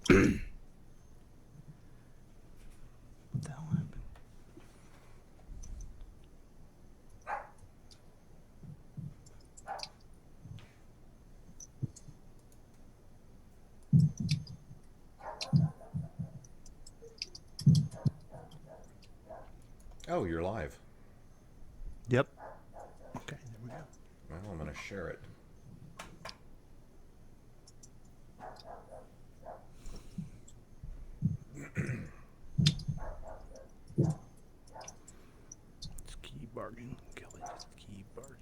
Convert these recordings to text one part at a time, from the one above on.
What the hell happened? Oh, you're live. Yep. Okay, there we go. Well, I'm going to share it. Just keep bargaining, Kelly. Just keep bargaining.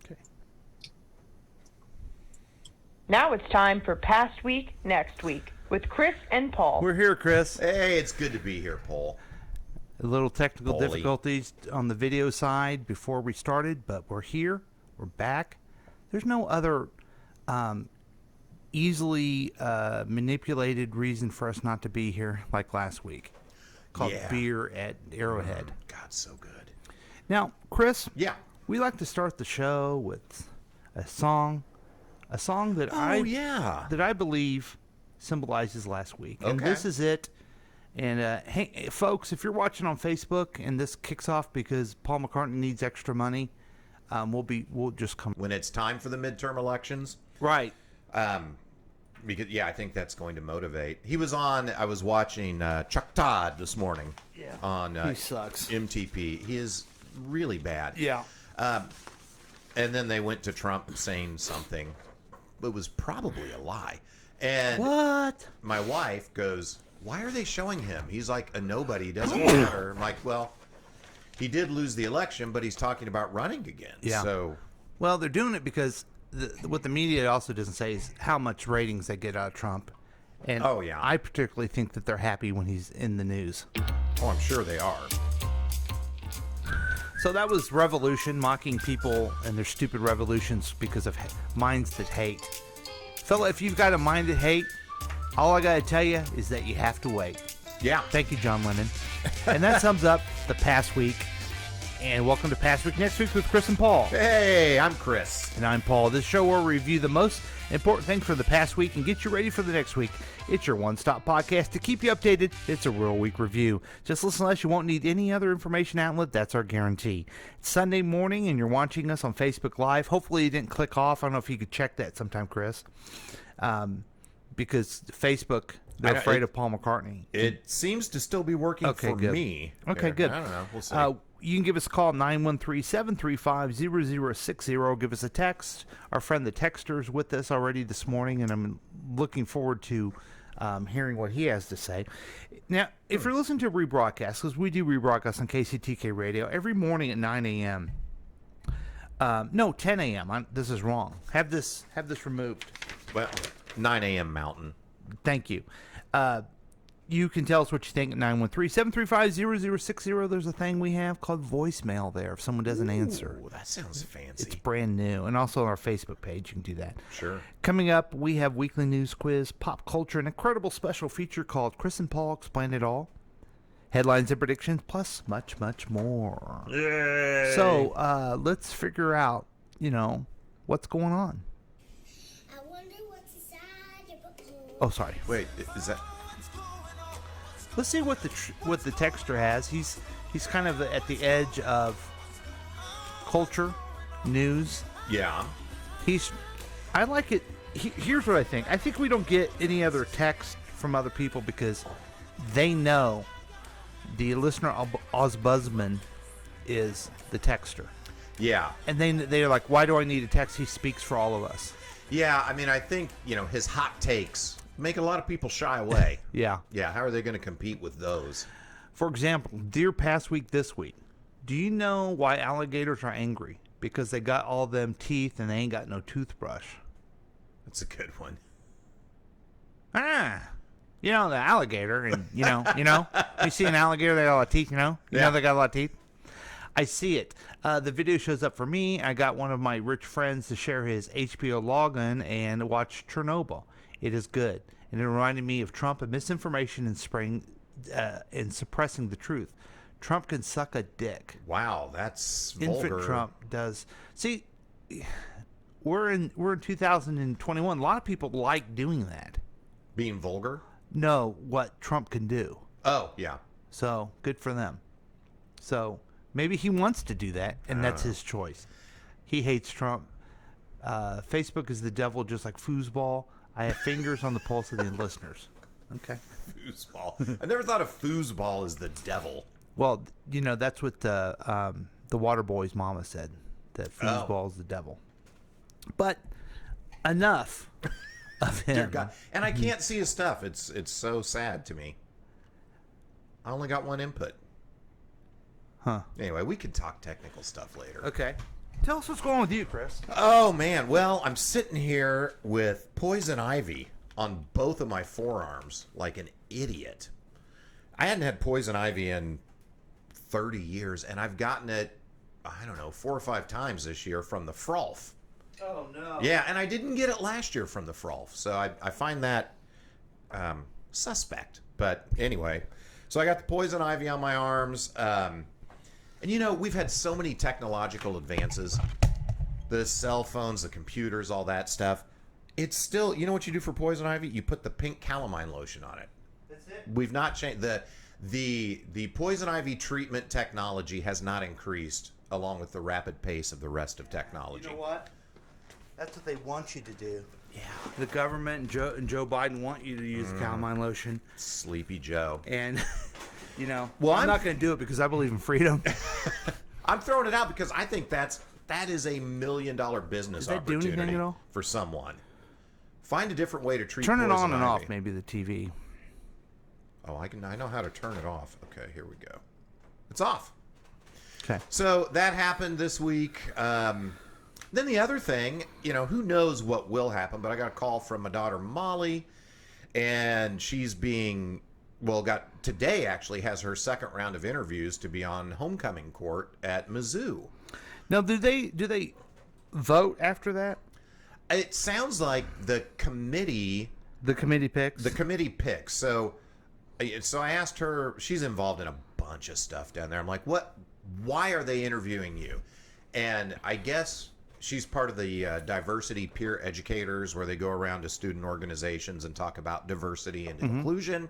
Okay. Now it's time for Past Week, Next Week with Chris and Paul. We're here, Chris. Hey, it's good to be here, Paul. A little technical Paulie. difficulties on the video side before we started, but we're here. We're back. There's no other easily manipulated reason for us not to be here like last week, called Yeah. Beer at Arrowhead. God, so good. Now, Chris, Yeah. we like to start the show with a song that yeah. I believe symbolizes last week, and Okay. this is it. And hey, folks, if you're watching on Facebook and this kicks off because Paul McCartney needs extra money, we'll just come When it's time for the midterm elections, right. because I think that's going to motivate. I was watching Chuck Todd this morning. Yeah. On He sucks. MTP. He is really bad. Yeah. And then they went to Trump saying something. It was probably a lie. And What? my wife goes, "Why are they showing him? He's like a nobody. He doesn't matter." I'm like, well, he did lose the election, but he's talking about running again. Yeah. So, Well, they're doing it because what the media also doesn't say is how much ratings they get out of Trump. And Oh, yeah. I particularly think that they're happy when he's in the news. I'm sure they are. So that was Revolution, mocking people and their stupid revolutions because of minds that hate. Fella, if you've got a mind that hate, all I got to tell you is that you have to wait. Yeah. Thank you, John Lennon. And that sums up the past week. And welcome to Past Week Next Week with Chris and Paul. Hey, I'm Chris. And I'm Paul. This show will review the most important things for the past week and get you ready for the next week. It's your one-stop podcast to keep you updated. It's a real week review. Just listen to us. You won't need any other information outlet. That's our guarantee. It's Sunday morning, and you're watching us on Facebook Live. Hopefully you didn't click off. I don't know if you could check that sometime, Chris. Because Facebook, they're afraid of Paul McCartney. It seems to still be working for good. me. Okay, Here. good. I don't know. We'll see. You can give us a call, 913-735-0060. Give us a text. Our friend the Texter is with us already this morning, and I'm looking forward to hearing what he has to say. Now, if you're listening to rebroadcast, because we do rebroadcast on KCTK Radio every morning at 9 a.m. No, 10 a.m. This is wrong. Have this removed. Well, 9 a.m. Mountain. Thank you. You can tell us what you think at 913-735-0060. There's a thing we have called voicemail there if someone doesn't answer. Ooh, that sounds fancy. It's brand new. And also on our Facebook page, you can do that. Sure. Coming up, we have weekly news quiz, pop culture, an incredible special feature called Chris and Paul Explain It All, headlines and predictions, plus much, much more. Yay. So let's figure out, what's going on. I wonder what's inside your book. Oh, sorry. Wait, is that... Let's see what the texter has. He's kind of at the edge of culture, news. Yeah. I like it. Here's what I think. I think we don't get any other text from other people because they know the listener Osbuzman is the texter. Yeah. And they're like, why do I need a text? He speaks for all of us. Yeah, I mean, I think, his hot takes make a lot of people shy away. Yeah. Yeah, how are they going to compete with those? For example, Dear Past Week This Week. Do you know why alligators are angry? Because they got all them teeth and they ain't got no toothbrush. That's a good one. The alligator, and you see an alligator, they got a lot of teeth, you know they got a lot of teeth. I see it. The video shows up for me. I got one of my rich friends to share his HBO login and watch Chernobyl. It is good, and it reminded me of Trump and misinformation and suppressing the truth. Trump can suck a dick. Wow, that's Infant vulgar. Trump does. See, we're in 2021. A lot of people like doing that. Being vulgar? Know what Trump can do. Oh, yeah. So good for them. So maybe he wants to do that, and that's his choice. He hates Trump. Facebook is the devil, just like foosball. I have fingers on the pulse of the listeners. Okay. Foosball. I never thought of foosball as the devil. Well, you know that's what the Waterboy's mama said. That foosball is the devil. But enough of Dear him. God. And I can't see his stuff. It's so sad to me. I only got one input. Huh. Anyway, we could talk technical stuff later. Okay. Tell us what's going on with you, Chris. Oh, man. Well, I'm sitting here with poison ivy on both of my forearms like an idiot. I hadn't had poison ivy in 30 years, and I've gotten it, I don't know, 4 or 5 times this year from the Frolf. Oh no. Yeah, and I didn't get it last year from the Frolf, so I find that suspect. But anyway, so I got the poison ivy on my arms. And you know, we've had so many technological advances. The cell phones, the computers, all that stuff. It's still, you know what you do for poison ivy? You put the pink calamine lotion on it. That's it. We've not changed. The poison ivy treatment technology has not increased along with the rapid pace of the rest of technology. You know what? That's what they want you to do. Yeah. The government and Joe Biden want you to use calamine lotion. Sleepy Joe. And, you know, Well, I'm I'm- not going to do it because I believe in freedom. I'm throwing it out because I think that is $1 million business Does that do anything opportunity at all? for someone. Find a different way to treat Turn it poison on and ivy. off, maybe the TV. Oh, I know how to turn it off. Okay, here we go. It's off. Okay. So that happened this week. Then the other thing, you know, who knows what will happen, but I got a call from my daughter Molly, and she's being, today actually has her second round of interviews to be on homecoming court at Mizzou. Now, do they vote after that? It sounds like the committee The committee picks? picks. So I asked her, she's involved in a bunch of stuff down there. I'm like, why are they interviewing you? And I guess she's part of the diversity peer educators, where they go around to student organizations and talk about diversity and inclusion.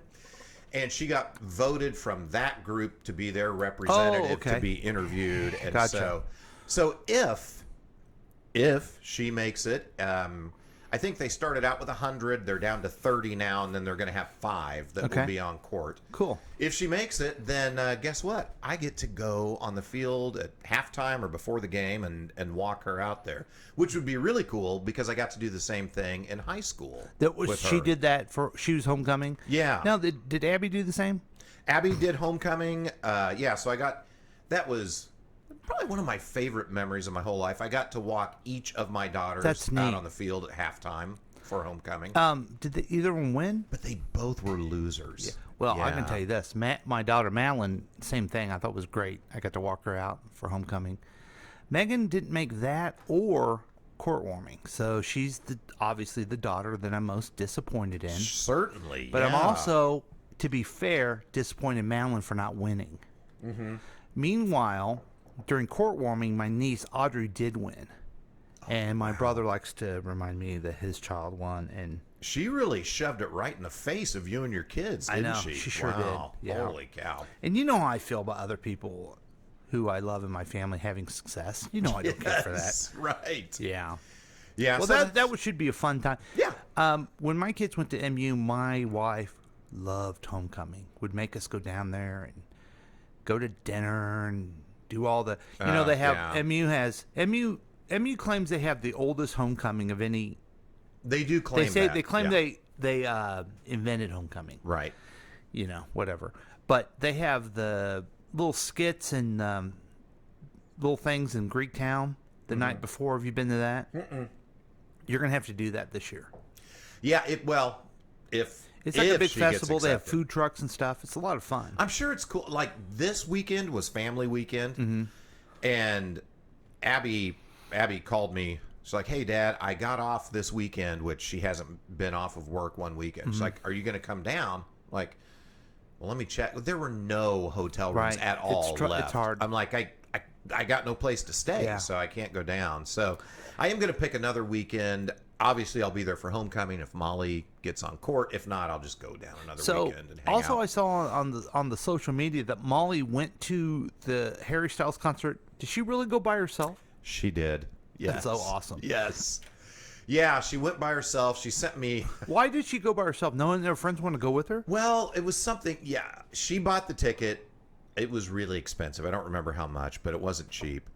And she got voted from that group to be their representative okay. to be interviewed. And Gotcha. so if she makes it, I think they started out with 100. They're down to 30 now, and then they're going to have 5 that Okay. will be on court. Cool. If she makes it, then guess what? I get to go on the field at halftime or before the game and walk her out there, which would be really cool because I got to do the same thing in high school. That was with she her. did that she was homecoming? Yeah. Now, did Abby do the same? Abby did homecoming. So that was probably one of my favorite memories of my whole life. I got to walk each of my daughters That's out neat. on the field at halftime for homecoming. Did either of them win? But they both were losers. Well, I can Yeah. tell you this. My daughter Madeline, same thing. I thought was great. I got to walk her out for homecoming. Megan didn't make that or court warming, so she's obviously the daughter that I'm most disappointed in. Certainly. But I'm yeah. also, to be fair, disappointed in Madeline for not winning. Mm-hmm. Meanwhile, during court warming, my niece Audrey did win. And my brother likes to remind me that his child won, and She really shoved it right in the face of you and your kids, didn't know, she? she sure Wow. did, yeah. Holy cow. you know how I feel about other people who I love in my family having success. You know I don't care for that. Yes, right. Yeah. Yeah. Well, so that should be a fun time. Yeah. When my kids went to MU, my wife loved homecoming. Would make us go down there and go to dinner and do all the. They have yeah. MU claims they have the oldest homecoming of any. They do claim They claim yeah. they invented homecoming. Right. Whatever. But they have the little skits and little things in Greektown the night before. Have you been to that? Mm-mm. You're gonna have to do that this year. Yeah. If It's like a big she gets festival. They have accepted. food trucks and stuff. It's a lot of fun. I'm sure it's cool. Like this weekend was family weekend, and Abby called me. She's like, "Hey, Dad, I got off this weekend, which she hasn't been off of work one weekend." She's like, "Are you going to come down?" Like, Well, let me check. There were no hotel rooms Right. at all It's left. hard. I'm like, I got no place to stay, Yeah. so I can't go down. So I am going to pick another weekend. Obviously, I'll be there for homecoming if Molly gets on court. If not, I'll just go down another So weekend and hang also, out. I saw on the social media that Molly went to the Harry Styles concert. Did she really go by herself? She did. Yes. That's so awesome. Yes. Yeah, she went by herself. She sent me. Why did she go by herself? No one of her friends want to go with her? Well, it was something. Yeah, she bought the ticket. It was really expensive. I don't remember how much, but it wasn't cheap.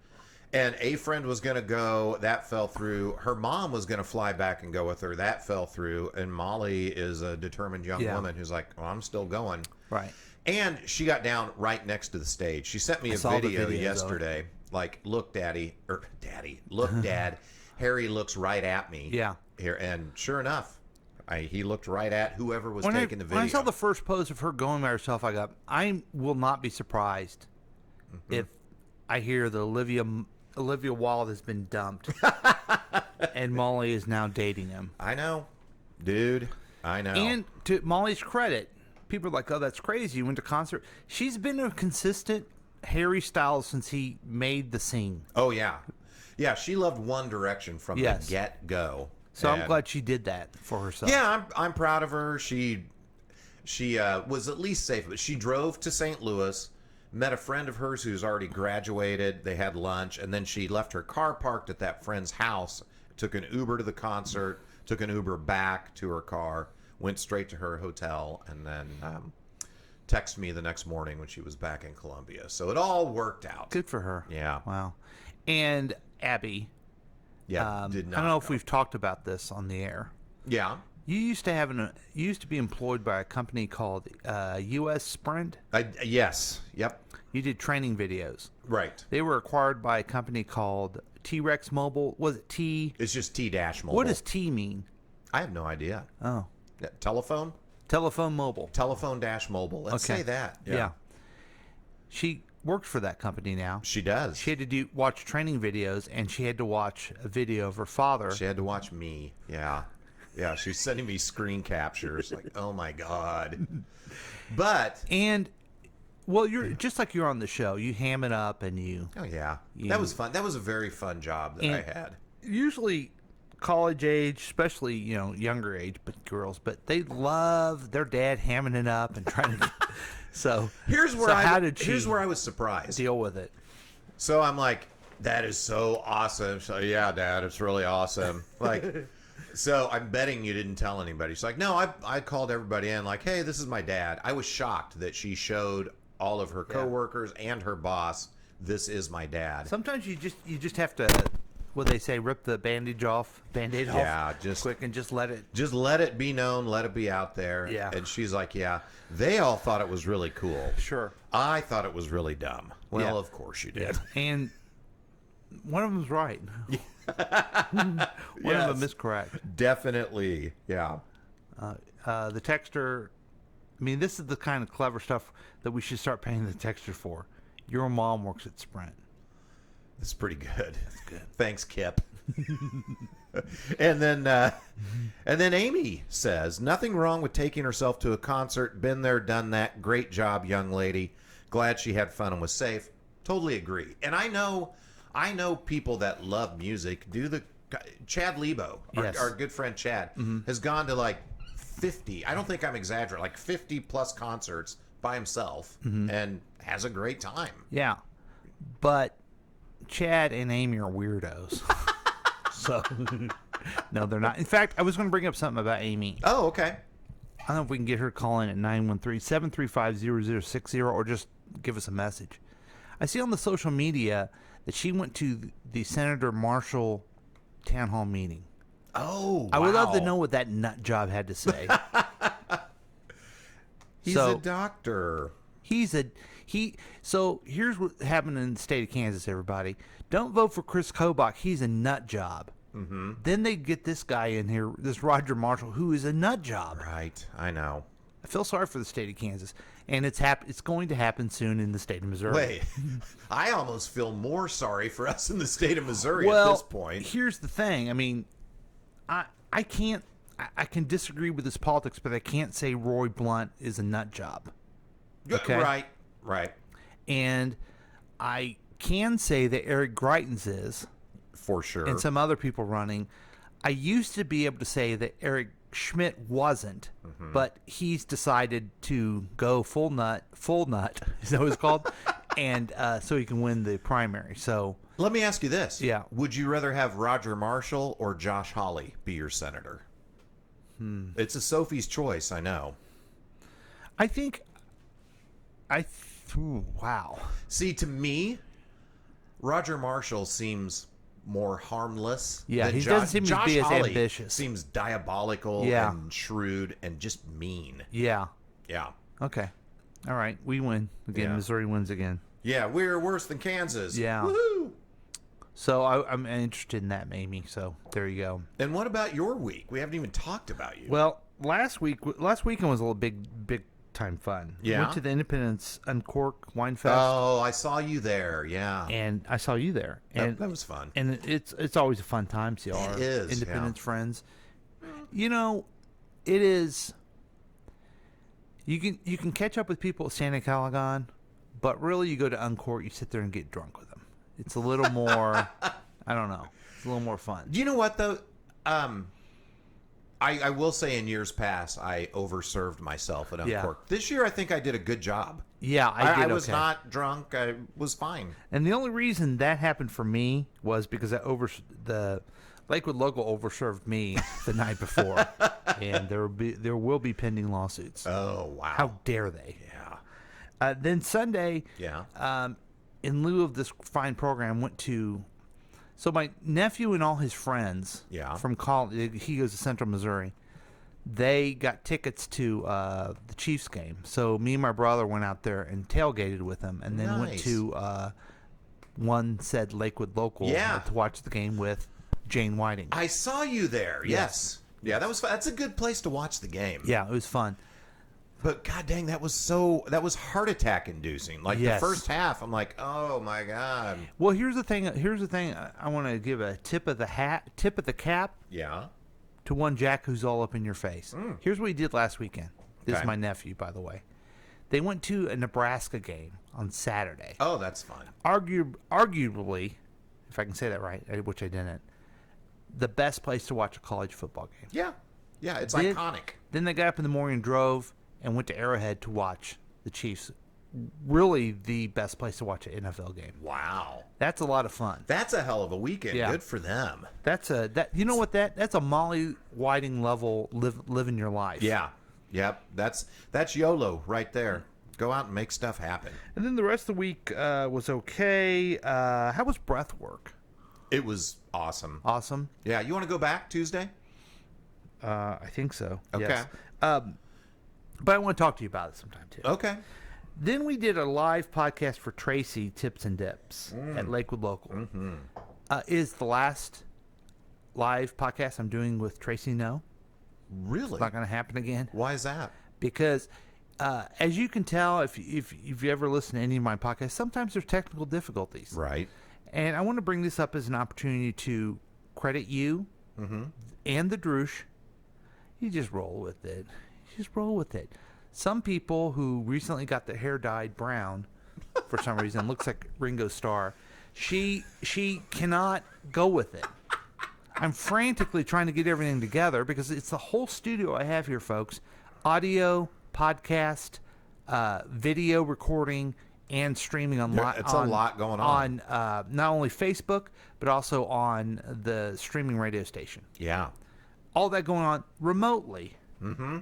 And a friend was going to go. That fell through. Her mom was going to fly back and go with her. That fell through. And Molly is a determined young Yeah. woman who's like, well, I'm still going. Right. And she got down right next to the stage. She sent me a saw the video videos of it. yesterday. Like, look, Daddy, look, Dad. Harry looks right at me. Yeah. Here, and sure enough, he looked right at whoever was When taking the video. when I saw the first post of her going by herself, I got, I will not be surprised if I hear that Olivia Wilde has been dumped and Molly is now dating him. I know, dude. I know. And to Molly's credit, people are like, oh, that's crazy. You went to concert. She's been a consistent Harry Styles since he made the scene. Oh yeah, yeah. She loved One Direction from Yes. the get go. So I'm glad she did that for herself. Yeah, I'm proud of her. She was at least safe. But she drove to St. Louis, met a friend of hers who's already graduated. They had lunch, and then she left her car parked at that friend's house. Took an Uber to the concert. Took an Uber back to her car. Went straight to her hotel, and then texted me the next morning when she was back in Columbia. So it all worked out. Good for her. Yeah. Wow. And Abby, Yeah. Did not. I don't know if go. we've talked about this on the air. Yeah. You used to be employed by a company called U.S. Sprint. Yes. Yep. You did training videos. Right. They were acquired by a company called T-Rex Mobile. Was it T? It's just T-Mobile. What does T mean? I have no idea. Oh, Yeah, telephone? Telephone Mobile. Telephone-mobile. Let's Okay. say that. Yeah. She worked for that company now. She does. She had to watch training videos, and she had to watch a video of her father. She had to watch me. Yeah. Yeah, she's sending me screen captures. Like, oh my God. But, And, well, you're just like you're on the show. You ham it up, and you oh yeah. You- That was fun. That was a very fun job that I And- had. usually college age, especially younger age, but girls, but they love their dad hamming it up and trying to. So Here's where how did she here's where I was surprised. deal with it? So I'm like, that is so awesome. So yeah, Dad, it's really awesome. Like, so I'm betting you didn't tell anybody. She's like, no, I called everybody in. Like, hey, this is my dad. I was shocked that she showed all of her coworkers and her boss. This is my dad. Sometimes you just have to, what they say, rip the band-aid off, Yeah, just quick and just let it. just let it be known, let it be out there. Yeah. And she's like, yeah, they all thought it was really cool. Sure. I thought it was really dumb. Well, Yeah. of course you did. And one of them's right. One of them is correct. Definitely. Yeah. The texter, I mean, this is the kind of clever stuff that we should start paying the texter for. Your mom works at Sprint. That's pretty good. That's good. Thanks, Kip. and then Amy says, nothing wrong with taking herself to a concert. Been there, done that. Great job, young lady. Glad she had fun and was safe. Totally agree. And I know people that love music. Chad Lebo, Yes. our good friend Chad, has gone to like 50. I don't think I'm exaggerating. Like 50 plus concerts by himself and has a great time. Yeah. But Chad and Amy are weirdos. So, no, they're not. In fact, I was going to bring up something about Amy. Oh, okay. I don't know if we can get her calling at 913-735-0060 or just give us a message. I see on the social media that she went to the Senator Marshall town hall meeting. Oh, I would love to wow. know what that nut job had to say. He's So- a doctor. So here's what happened in the state of Kansas, everybody. Don't vote for Chris Kobach. He's a nut job. Mm-hmm. Then they get this guy in here, this Roger Marshall, who is a nut job. Right, I know. I feel sorry for the state of Kansas, and it's going to happen soon in the state of Missouri. Wait, I almost feel more sorry for us in the state of Missouri well, at this point. Here's the thing. I mean, I can disagree with his politics, but I can't say Roy Blunt is a nut job. Okay. Right. And I can say that Eric Greitens is, For sure. and some other people running. I used to be able to say that Eric Schmidt wasn't, but he's decided to go full nut, is that what it's called? And so he can win the primary. So Let me ask you this. Yeah. Would you rather have Roger Marshall or Josh Hawley be your senator? It's a Sophie's choice, I know. I think wow. See, to me, Roger Marshall seems more harmless. Yeah, than he Josh. doesn't seem to Josh be as Hawley ambitious. Seems diabolical Yeah. and shrewd and just mean. Yeah. Yeah. Okay. All right. We win again. Yeah. Missouri wins again. Yeah, we're worse than Kansas. Yeah. Woohoo! So I'm interested in that, Amy. So there you go. And what about your week? We haven't even talked about you. Well, last weekend was a little big time fun. Yeah? Went to the Independence Uncork Wine Fest, Oh, I saw you there. Yeah. and I saw you there, and that was fun. and it's always a fun time. See our It is, Independence yeah. friends. You know, it is. You can catch up with people at Santa Calagon, but really you go to Uncork, you sit there and get drunk with them. It's a little more. I don't know. It's a little more fun. You know what though? I will say in years past I overserved myself at Uncork. Yeah. This year I think I did a good job. Yeah, I did. was okay. not drunk. I was fine. And the only reason that happened for me was because the Lakewood local overserved me the night before, and there will be pending lawsuits. Oh wow. How dare they? Yeah. Then Sunday, Yeah. in lieu of this fine program, went to. So my nephew and all his friends, Yeah. from college, he goes to Central Missouri. They got tickets to the Chiefs game. So me and my brother went out there and tailgated with them, and then went Nice. to one said Lakewood local Yeah. to watch the game with Jane Whiting. I saw you there. Yes. Yeah, that was fun. That's a good place to watch the game. Yeah, it was fun. But god dang, that was heart attack inducing. Like Yes. the first half, I'm like, oh my god. Well, here's the thing. I want to give a tip of the cap Yeah. to one Jack who's all up in your face. Here's what he did last weekend. This Okay. is my nephew, by the way. They went to a Nebraska game on Saturday. Oh, that's fun. Arguably, if I can say that right, which I didn't, the best place to watch a college football game. Yeah. Yeah, it's Then- iconic. Then they got up in the morning and drove and went to Arrowhead to watch the Chiefs. Really the best place to watch an NFL game. Wow. That's a lot of fun. That's a hell of a weekend. Yeah. Good for them. That's you know what that's a Molly Whiting level living your life. Yeah. Yep. That's YOLO right there. Go out and make stuff happen. And then the rest of the week was okay. How was breath work? It was awesome. Awesome. Yeah. You want to go back Tuesday? I think so. Okay. Yes. But I want to talk to you about it sometime too. Okay. Then we did a live podcast for Tracy Tips and Dips at Lakewood Local. Mm-hmm. Is the last live podcast I'm doing with Tracy? No, Really? it's not going to happen again. Why is that? Because as you can tell, if you ever listen to any of my podcasts, sometimes there's technical difficulties. Right. And I want to bring this up as an opportunity to credit you and the Droosh. You just roll with it. Just roll with it. Some people who recently got their hair dyed brown for some reason, looks like Ringo Starr, she cannot go with it. I'm frantically trying to get everything together because it's the whole studio I have here, folks. Audio, podcast, video recording, and streaming on. It's a lot going on. On not only Facebook but also on the streaming radio station. Yeah. All that going on remotely. Mm-hmm.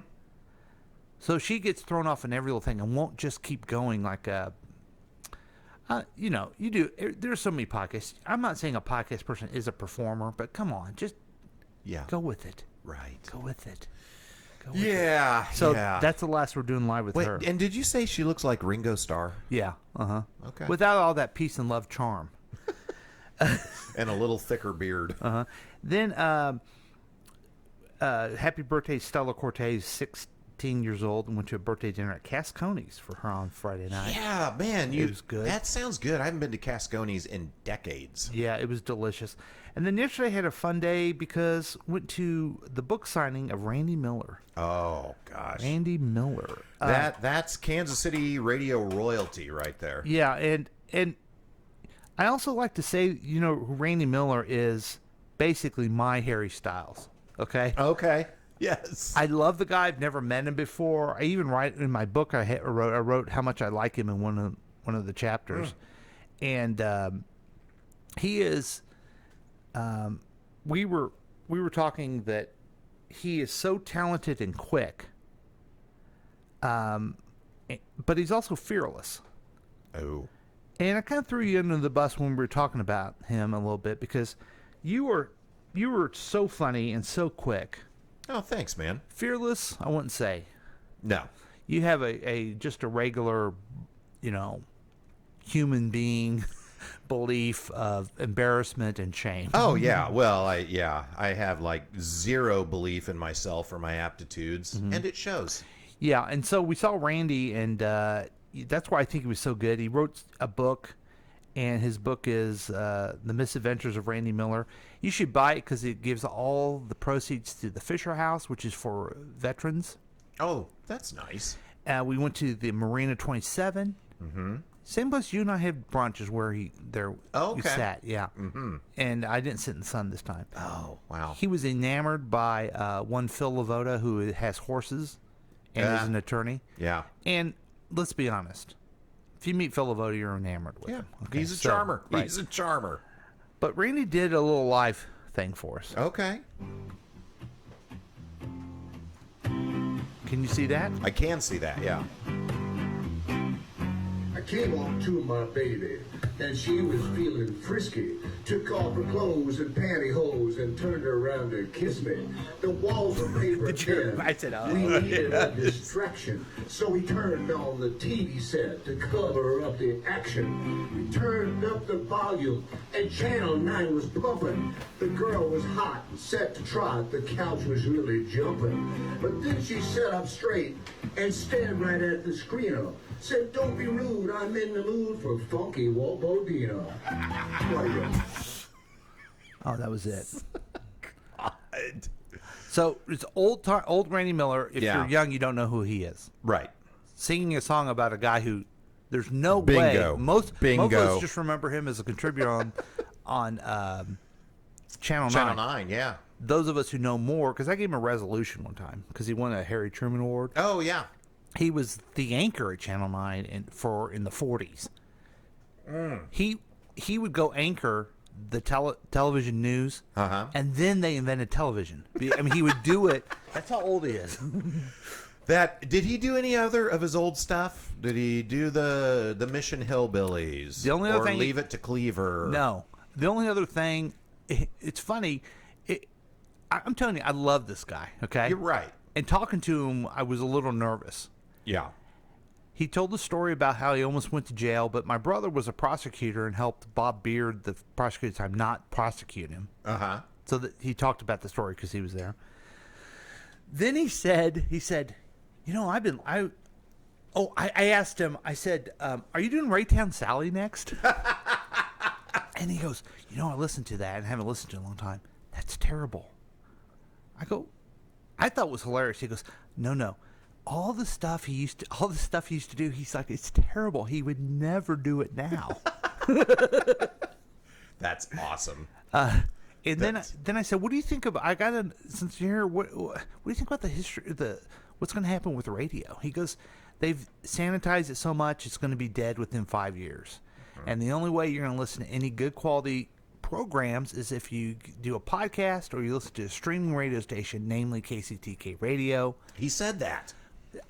So she gets thrown off in every little thing and won't just keep going like a. You know, you do. There's so many podcasts. I'm not saying a podcast person is a performer, but come on, just Yeah. go with it. Right. Go with it. Go with it. Yeah. So yeah. that's the last we're doing live with Wait, her. and did you say she looks like Ringo Starr? Yeah. Okay. Without all that peace and love charm. And a little thicker beard. Then, happy birthday, Stella Cortez, 19 years old and went to a birthday dinner at Cascones for her on Friday night. Yeah, man, It was good. That sounds good. I haven't been to Cascones in decades. Yeah, it was delicious. And then yesterday I had a fun day because went to the book signing of Randy Miller. Oh gosh, Randy Miller. that's Kansas City radio royalty right there. Yeah, and I also like to say, you know, who Randy Miller is basically my Harry Styles. Okay. Okay. Yes. I love the guy. I've never met him before. I even write in my book. I wrote how much I like him in one of the chapters, and he is. We were talking that he is so talented and quick, but he's also fearless. Oh. And I kind of threw you under the bus when we were talking about him a little bit because you were so funny and so quick. Oh, thanks, man. Fearless, I wouldn't say. No. You have just a regular, you know, human being belief of embarrassment and shame. Oh yeah. Well, I have like zero belief in myself or my aptitudes, and it shows. Yeah, and so we saw Randy, and that's why I think he was so good. He wrote a book, and his book is The Misadventures of Randy Miller. You should buy it because it gives all the proceeds to the Fisher House, which is for veterans. Oh, that's nice. We went to the Marina 27. Mm-hmm. Same place you and I had brunch is where you sat. Yeah. Mm-hmm. And I didn't sit in the sun this time. Oh, wow. He was enamored by one Phil Lavoda, who has horses and is an attorney. Yeah. And let's be honest. If you meet Phil Lavoda, you're enamored with him. Okay, He's a charmer. right. He's a charmer. But Randy did a little live thing for us. Okay. Can you see that? I can see that, yeah. I came up to my baby, and she was feeling frisky. Took off her clothes and pantyhose and turned her around to kiss me. The walls were paper thin. I said, oh. We needed a distraction, so we turned on the TV set to cover up the action. We turned up the volume, and Channel 9 was pumping. The girl was hot and set to trot. The couch was really jumping. But then she sat up straight and stared right at the screener. Said, "Don't be rude, I'm in the mood for funky Walt Bodino." Oh, that was it. God. So it's old Randy Miller. If Yeah. you're young, you don't know who he is. Right. Singing a song about a guy who there's no Bingo. way. Most of Bingo. us just remember him as a contributor on Channel 9. Channel 9, yeah. Those of us who know more, because I gave him a resolution one time because he won a Harry Truman Award. Oh, yeah. He was the anchor at Channel 9 in the 40s. He would go anchor the television news, and then they invented television. I mean, he would do it. That's how old he is. Did he do any other of his old stuff? Did he do the Mission Hillbillies? The only other or thing- Leave It to Cleaver? No. The only other thing, it's funny. I'm telling you, I love this guy, okay? You're right. And talking to him, I was a little nervous. Yeah. He told the story about how he almost went to jail, but my brother was a prosecutor and helped Bob Beard, the prosecutor at the time, not prosecute him. Uh-huh. So that he talked about the story because he was there. Then he said, you know, I asked him, I said, are you doing Raytown Sally next? And he goes, you know, I listened to that and haven't listened to it in a long time. That's terrible. I go, I thought it was hilarious. He goes, no. All the stuff he used to do, he's like, it's terrible. He would never do it now. That's awesome. And then I said, what do you think of? Since you're here, what do you think about the history? What's going to happen with radio? He goes, they've sanitized it so much, it's going to be dead within 5 years. And the only way you're going to listen to any good quality programs is if you do a podcast or you listen to a streaming radio station, namely KCTK Radio. He said that.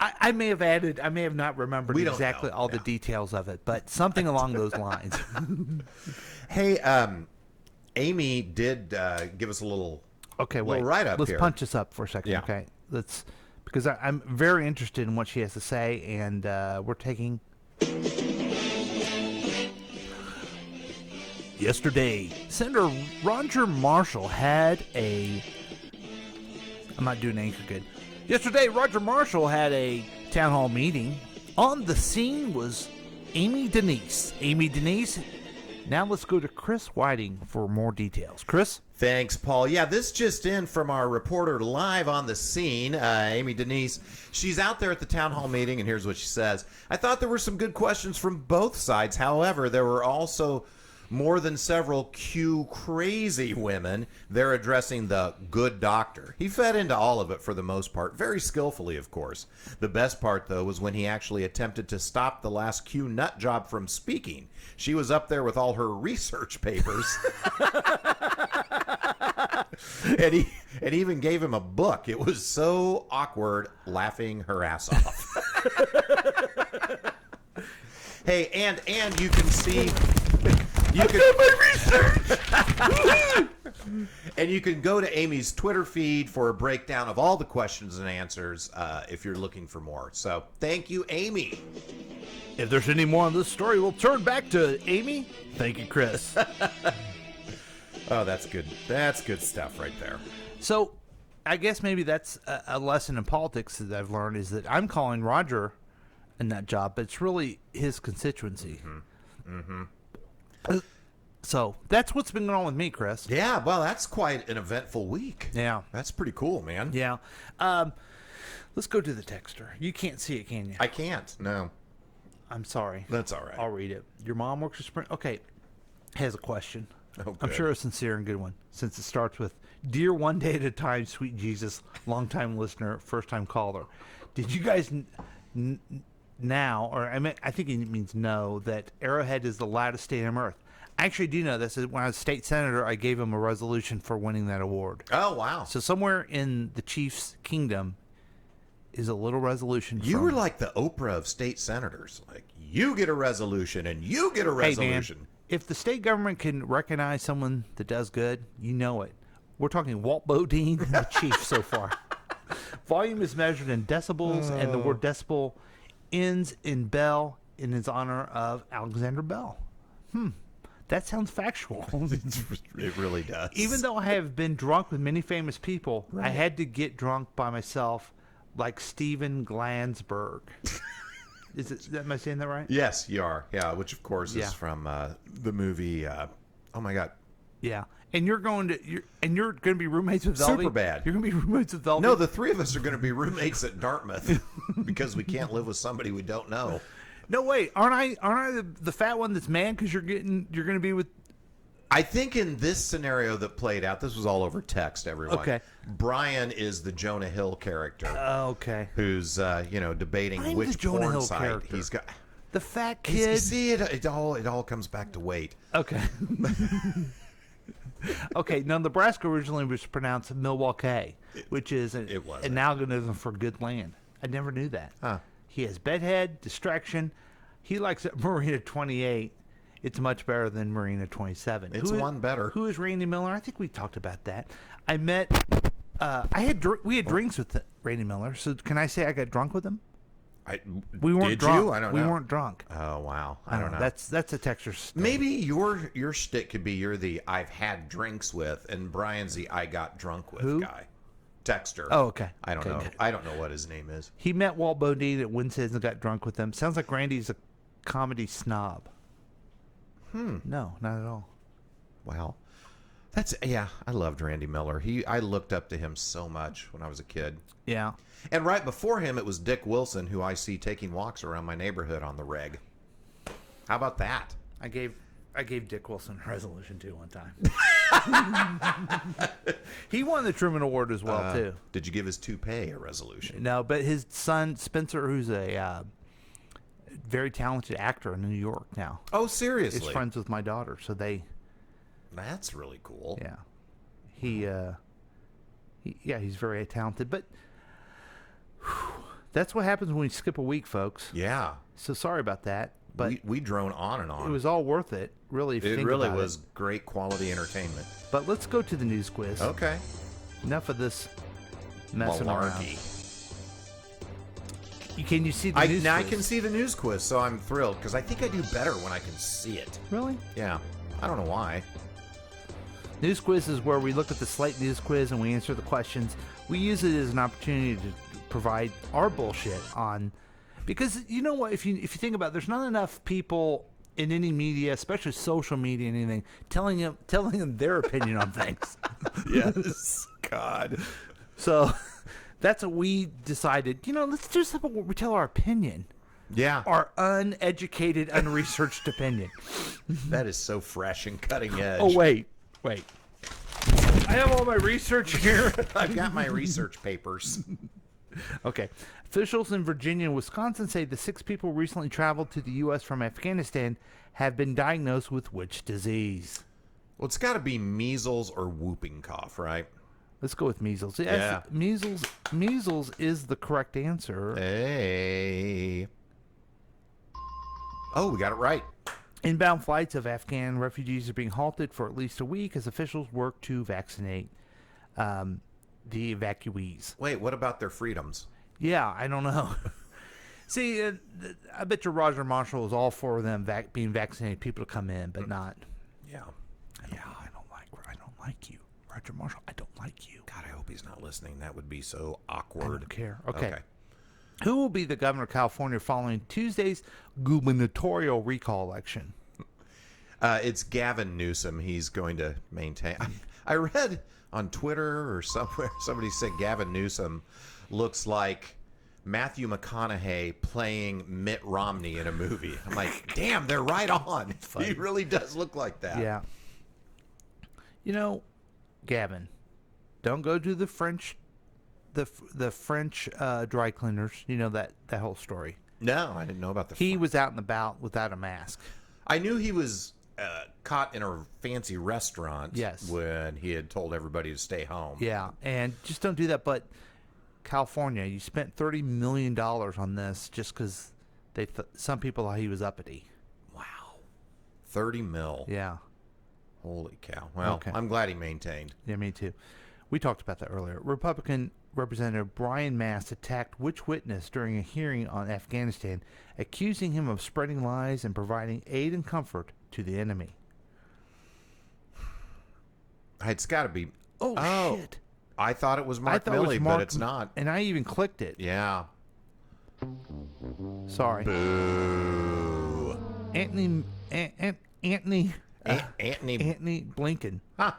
I may have not remembered We don't exactly know. all the No. details of it, but something along those lines. Hey, Amy did give us a little Okay, wait. little write-up Let's here. punch this up for a second, Yeah. okay? Because I'm very interested in what she has to say, and we're taking. Yesterday, Senator Roger Marshall had I'm not doing anchor good. Yesterday, Roger Marshall had a town hall meeting. On the scene was Amy Denise. Amy Denise. Now let's go to Chris Whiting for more details. Chris? Thanks, Paul. Yeah, this just in from our reporter live on the scene, Amy Denise. She's out there at the town hall meeting, and here's what she says. I thought there were some good questions from both sides. However, there were also more than several Q crazy women. They're addressing the good doctor. He fed into all of it for the most part, very skillfully, of course. The best part, though, was when he actually attempted to stop the last Q nut job from speaking. She was up there with all her research papers. And he even gave him a book. It was so awkward, laughing her ass off. Hey, and you can see... And you can go to Amy's Twitter feed for a breakdown of all the questions and answers if you're looking for more. So thank you, Amy. If there's any more on this story, we'll turn back to Amy. Thank you, Chris. Oh, that's good. That's good stuff right there. So I guess maybe that's a lesson in politics that I've learned is that I'm calling Roger a nut job, but it's really his constituency. So that's what's been going on with me, Chris. Yeah, well, that's quite an eventful week. Yeah. That's pretty cool, man. Yeah. Let's go to the texter. You can't see it, can you? I can't. No. I'm sorry. That's all right. I'll read it. Your mom works at Sprint. Okay. Has a question. Oh, I'm good. sure a sincere and good one, since it starts with, Dear one day at a time, sweet Jesus, long-time listener, first-time caller. Did you guys now, or I think it means know, that Arrowhead is the loudest stadium on earth? I actually do know this. When I was state senator, I gave him a resolution for winning that award. Oh, wow. So somewhere in the Chiefs' kingdom is a little resolution. You were like the Oprah of state senators. Like, you get a resolution and you get a resolution. Hey, man, if the state government can recognize someone that does good, you know it. We're talking Walt Bodine and the Chief so far. Volume is measured in decibels, and the word decibel ends in bell in his honor of Alexander Bell. That sounds factual. It really does. Even though I have been drunk with many famous people, I had to get drunk by myself like Steven Glansberg. Am I saying that right? Yes, you are. Yeah, which of course Yeah. is from the movie. Oh my God. Yeah. And you're going to be roommates with Velvy? Superbad. You're going to be roommates with Velvy? No, the three of us are going to be roommates at Dartmouth because we can't live with somebody we don't know. No, wait. Aren't I the fat one that's mad because you're going to be with? I think in this scenario that played out, this was all over text, everyone. Okay. Brian is the Jonah Hill character Okay. who's debating I'm which the Jonah porn Hill site character. he's got. The fat You kid. see, it all comes back to weight. Okay. Okay. Now, Nebraska originally was pronounced Milwaukee, which is an algorithm for good land. I never knew that. Huh. He has bedhead, distraction. He likes Marina 28. It's much better than Marina 27. It's one better. Who is Randy Miller? I think we talked about that. I met. We had drinks with Randy Miller. So can I say I got drunk with him? We weren't did drunk. you? I don't we know. weren't drunk. Oh wow, I don't know. That's a Texas story. Maybe your shtick could be you're the I've had drinks with, and Brian's the I got drunk with Who? guy. Texter. Oh, okay. I don't Okay, know. good. I don't know what his name is. He met Walt Bodine at Winstead's and got drunk with him. Sounds like Randy's a comedy snob. No, not at all. Wow. I loved Randy Miller. I looked up to him so much when I was a kid. Yeah. And right before him, it was Dick Wilson, who I see taking walks around my neighborhood on the reg. How about that? I gave Dick Wilson a resolution too one time. He won the Truman Award as well too. Did you give his toupee a resolution? No, but his son Spencer, who's a very talented actor in New York now, Oh, is seriously? friends with my daughter. So they, That's really cool. yeah, he's very talented. But that's what happens when we skip a week, folks. Yeah. So sorry about that. But we drone on and on. it was all worth it, really. If you It think really about was great quality entertainment. But let's go to the news quiz. Okay. Enough of this messing around. Malarkey. Can you see the news I quiz? can see the news quiz, so I'm thrilled because I think I do better when I can see it. Really? Yeah. I don't know why. News quiz is where we look at the Slate News quiz and we answer the questions. We use it as an opportunity to provide our bullshit on, because you know what, if you think about it, there's not enough people in any media, especially social media and anything, telling them their opinion on things. Yes. God. So that's what we decided. Let's do something where we tell our opinion, Yeah. our uneducated, unresearched opinion. That is so fresh and cutting edge. Oh wait. I have all my research here. I've got my research papers. Okay. Officials in Virginia and Wisconsin say the 6 people recently traveled to the U.S. from Afghanistan have been diagnosed with which disease? Well, it's got to be measles or whooping cough, right? Let's go with measles. Yeah. Measles is the correct answer. Hey. Oh, we got it right. Inbound flights of Afghan refugees are being halted for at least a week as officials work to vaccinate the evacuees. Wait, what about their freedoms? Yeah, I don't know. See, I bet you Roger Marshall is all for them being vaccinated, people to come in, but not. Yeah. Yeah, I don't like you, Roger Marshall. I don't like you. God, I hope he's not listening. That would be so I awkward. don't care. Okay. Who will be the governor of California following Tuesday's gubernatorial recall election? It's Gavin Newsom. He's going to maintain. I read on Twitter or somewhere somebody said Gavin Newsom looks like Matthew McConaughey playing Mitt Romney in a movie. I'm like, damn, they're right on. He really does look like that. Yeah. Gavin, don't go to the French, the French dry cleaners. You know that whole story. No, I didn't know about the. He was out and about without a mask. I knew he was caught in a fancy restaurant. Yes. When he had told everybody to stay home. Yeah, and just don't do that. But California, you spent $30 million on this just because some people thought he was uppity. Wow. 30 mil. Yeah. Holy cow. Well, Okay. I'm glad he maintained. Yeah, me too. We talked about that earlier. Republican Representative Brian Mast attacked which witness during a hearing on Afghanistan, accusing him of spreading lies and providing aid and comfort to the enemy. It's got to be. Oh, shit. I thought it was Mark thought it was Milley, Mark but it's not. And I even clicked it. Yeah. Sorry. Boo. Anthony Anthony. Blinken. Huh.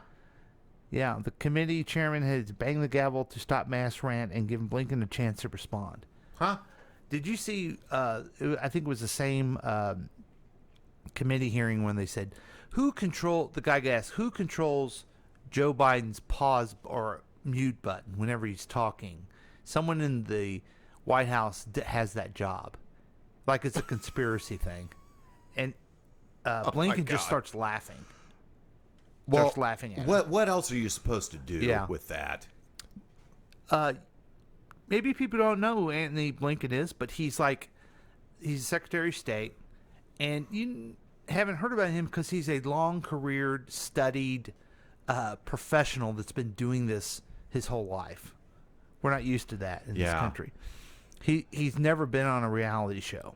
Yeah, the committee chairman has banged the gavel to stop mass rant and given Blinken a chance to respond. Huh. Did you see, I think it was the same committee hearing when they said, the guy asked, who controls Joe Biden's pause or mute button whenever he's talking? Someone in the White House has that job. Like it's a conspiracy thing. And Blinken just starts laughing. Well, Starts laughing at him. what else are you supposed to do with that? Maybe people don't know who Anthony Blinken is, but he's Secretary of State, and you haven't heard about him because he's a long-careered, studied professional that's been doing this his whole life. We're not used to that in this country. He's never been on a reality show.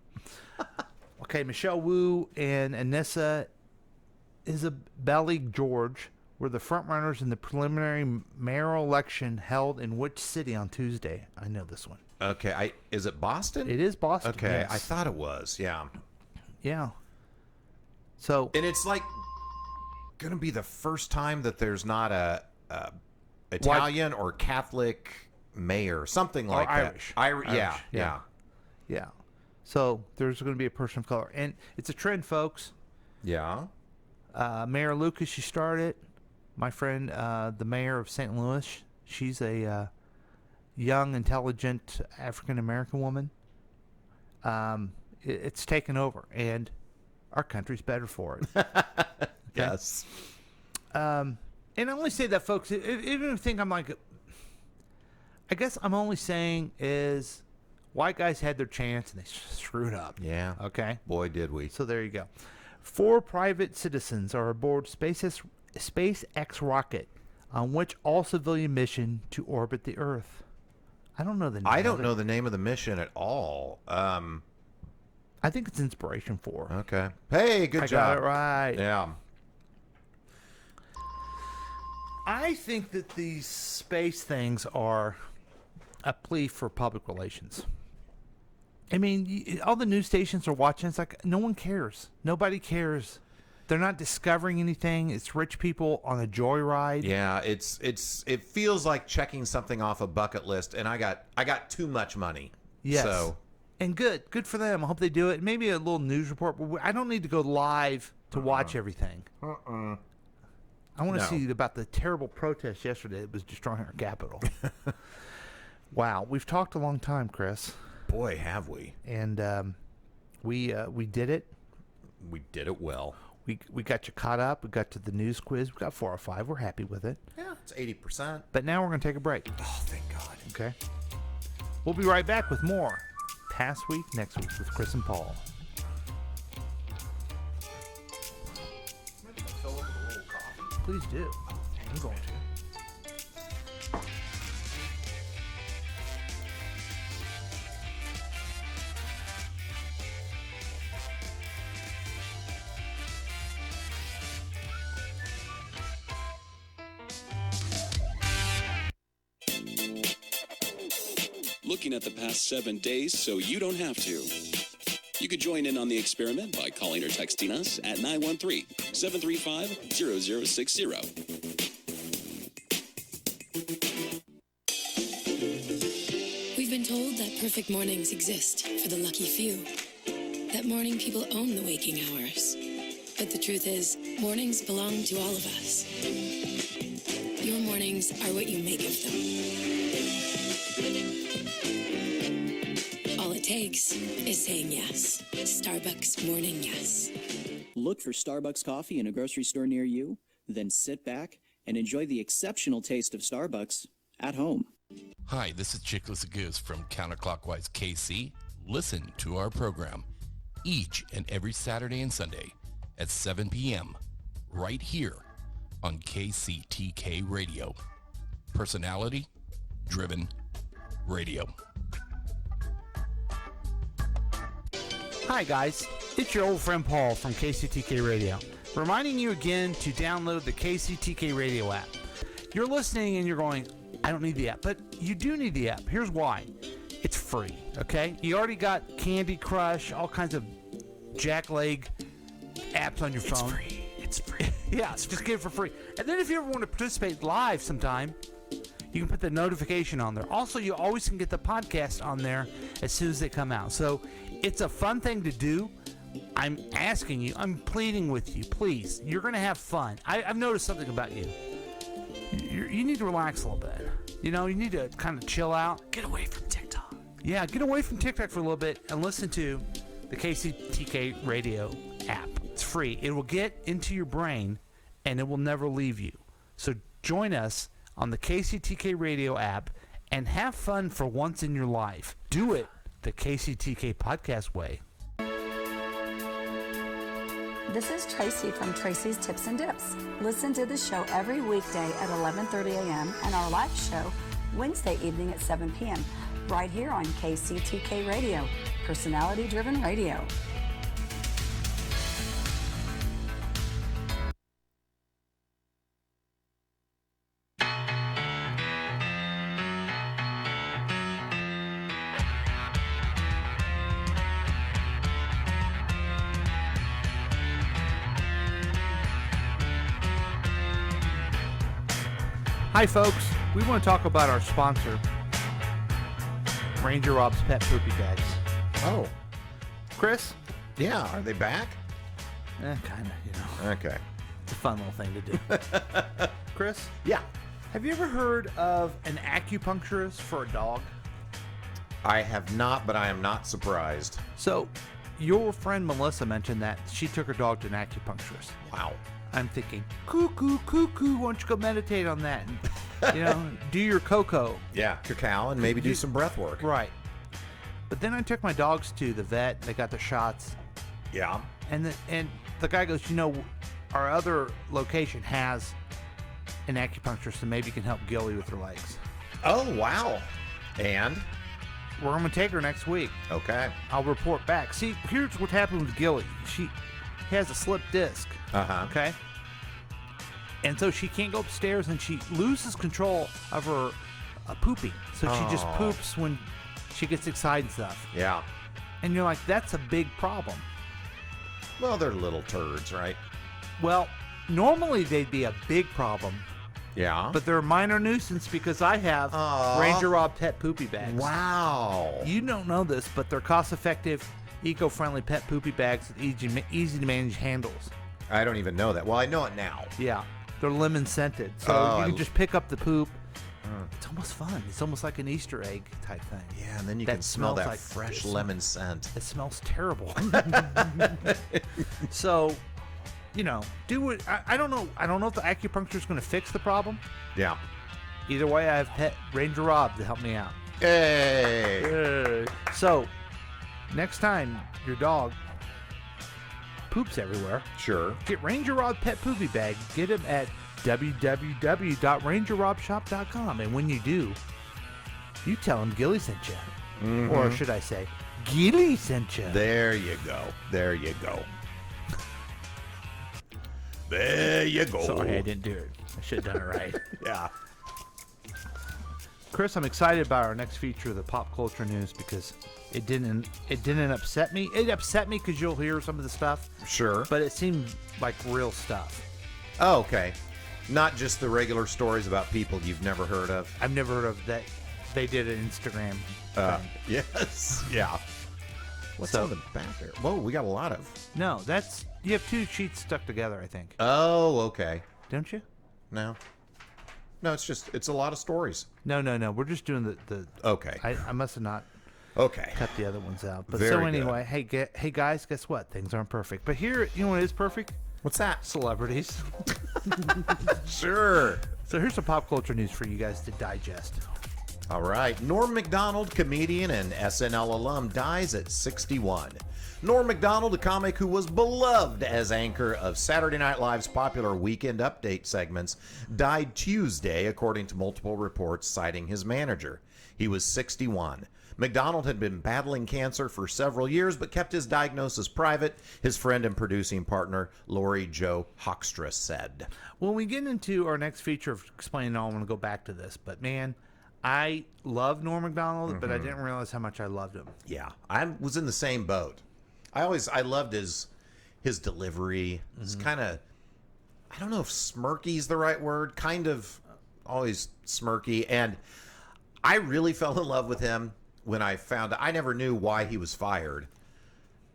Okay, Michelle Wu and Anissa Isabelle George were the frontrunners in the preliminary mayoral election held in which city on Tuesday? I know this one. Okay, is it Boston? It is Boston. Okay, yes. I thought it was. Yeah. Yeah. So. And it's like going to be the first time that there's not a Italian or Catholic mayor, something like that. Irish. Yeah. Yeah. So there's going to be a person of color, and it's a trend, folks. Yeah. Mayor Lucas, she started. My friend, the mayor of St. Louis, she's a young, intelligent African American woman. It's taken over, and our country's better for it. Yes. And I only say that, folks. Even if you think I'm like, I guess I'm only saying is white guys had their chance and they screwed up. Yeah. Okay. Boy, did we. So there you go. 4 private citizens are aboard SpaceX rocket, on which all civilian mission to orbit the Earth. I don't know the name. I don't know the name of the mission at all. I think it's Inspiration 4. Okay. Hey, good job. I got it right. Yeah. I think that these space things are a plea for public relations. I mean, all the news stations are watching. It's like no one cares. Nobody cares. They're not discovering anything. It's rich people on a joyride. Yeah, it feels like checking something off a bucket list, and I got too much money. Yes. So, And good for them. I hope they do it. Maybe a little news report, but I don't need to go live to watch everything. I want to No. see about the terrible protest yesterday that was destroying our capital. Wow, we've talked a long time, Chris, boy, have we. and we did it. We did it well. We got you caught up. We got to the news quiz. We got 4 or 5. We're happy with it. Yeah, it's 80%. But now we're going to take a break. Oh, thank God. Okay. We'll be right back with more Past Week, Next Week with Chris and Paul. Please do. I'm going to. Looking at the past 7 days so you don't have to. You could join in on the experiment by calling or texting us at 913-735-0060. We've been told that perfect mornings exist for the lucky few. That morning people own the waking hours. But the truth is, mornings belong to all of us. Your mornings are what you make of them. All it takes is saying yes. Starbucks Morning Yes. Look for Starbucks coffee in a grocery store near you, then sit back and enjoy the exceptional taste of Starbucks at home. Hi, this is Chickless Goose from Counterclockwise KC. Listen to our program each and every Saturday and Sunday at 7 p.m. right here on KCTK Radio. Personality driven radio. Hi guys, it's your old friend Paul from KCTK Radio, reminding you again to download the KCTK Radio app. You're listening and you're going, I don't need the app, but you do need the app. Here's why. It's free, okay? You already got Candy Crush, all kinds of jackleg apps on your phone. It's free. Yeah, just get it for free. And then if you ever want to participate live sometime, you can put the notification on there. Also, you always can get the podcast on there as soon as they come out. So it's a fun thing to do. I'm asking you, I'm pleading with you, please. You're going to have fun. I've noticed something about you. You need to relax a little bit. You know, you need to kind of chill out. Get away from TikTok. Yeah, get away from TikTok for a little bit and listen to the KCTK Radio app. It's free. It will get into your brain and it will never leave you. So join us on the KCTK Radio app and have fun for once in your life. Do it the KCTK podcast way. This is Tracy from Tracy's Tips and Dips. Listen to the show every weekday at 11:30 a.m. and our live show Wednesday evening at 7 p.m. right here on KCTK Radio, personality-driven radio. Hi, folks. We want to talk about our sponsor, Ranger Rob's Pet Poopy Bags. Oh, Chris? yeah. Are they back? Kind of, you know. Okay. It's a fun little thing to do. Chris? Yeah. Have you ever heard of an acupuncturist for a dog? I have not, but I am not surprised. So, your friend Melissa mentioned that she took her dog to an acupuncturist. Wow. I'm thinking, cuckoo, cuckoo, why don't you go meditate on that? And, you know, do your cocoa. Yeah, cacao and maybe do some breath work. Right. But then I took my dogs to the vet. They got their shots. Yeah. And the guy goes, you know, our other location has an acupuncturist that maybe can help Gilly with her legs. Oh, wow. And? We're going to take her next week. Okay. I'll report back. See, here's what happened with Gilly. She has a slip disc. Uh-huh. Okay? And so she can't go upstairs and she loses control of her pooping. So she just poops when she gets excited and stuff. Yeah. And you're like, that's a big problem. Well, they're little turds, right? Well, normally they'd be a big problem, Yeah. but they're a minor nuisance because I have Ranger Rob pet poopy bags. Wow. You don't know this, but they're cost-effective, eco-friendly pet poopy bags with easy-to-manage handles. I don't even know that. Well, I know it now. Yeah, they're lemon-scented, so you can just pick up the poop. It's almost fun. It's almost like an Easter egg type thing. Yeah, and then you That can smell smells that like fresh this. lemon scent. It smells terrible. So, you know, do it. I don't know. I don't know if the acupuncture is going to fix the problem. Yeah. Either way, I have pet Ranger Rob to help me out. Hey. So, next time your dog poops everywhere, Sure. get Ranger Rob pet poopy bag. Get him at www.rangerrobshop.com, and when you do, you tell him Gilly sent you, or should I say, Gilly sent you. There you go. There you go. There you go. Sorry, I didn't do it. I should have done it right. Yeah. Chris, I'm excited about our next feature of the pop culture news because it didn't upset me. It upset me because you'll hear some of the stuff, Sure. but it seemed like real stuff. Oh, okay. Not just the regular stories about people you've never heard of. I've never heard of that. They did an Instagram thing. Yes. Yeah. What's So- on the back there? Whoa, we got a lot of. No, that's you have two sheets stuck together, I think. Oh, okay. Don't you? No. No, it's a lot of stories. No. We're just doing the Okay. I must have not Okay. cut the other ones out. But Very so good. anyway, hey guys, guess what? Things aren't perfect. But here, you know what is perfect? What's that? Celebrities. Sure. So here's some pop culture news for you guys to digest. All right. Norm Macdonald, comedian and SNL alum, dies at 61. Norm Macdonald, a comic who was beloved as anchor of Saturday Night Live's popular Weekend Update segments, died Tuesday, according to multiple reports citing his manager. He was 61. McDonald had been battling cancer for several years, but kept his diagnosis private, his friend and producing partner, Lori Jo Hoekstra, said. When we get into our next feature of explaining all, I want to go back to this. But man, I love Norm Macdonald, but I didn't realize how much I loved him. Yeah, I was in the same boat. I loved his delivery. It's kind of, I don't know if smirky is the right word, kind of always smirky. And I really fell in love with him when I found I never knew why he was fired.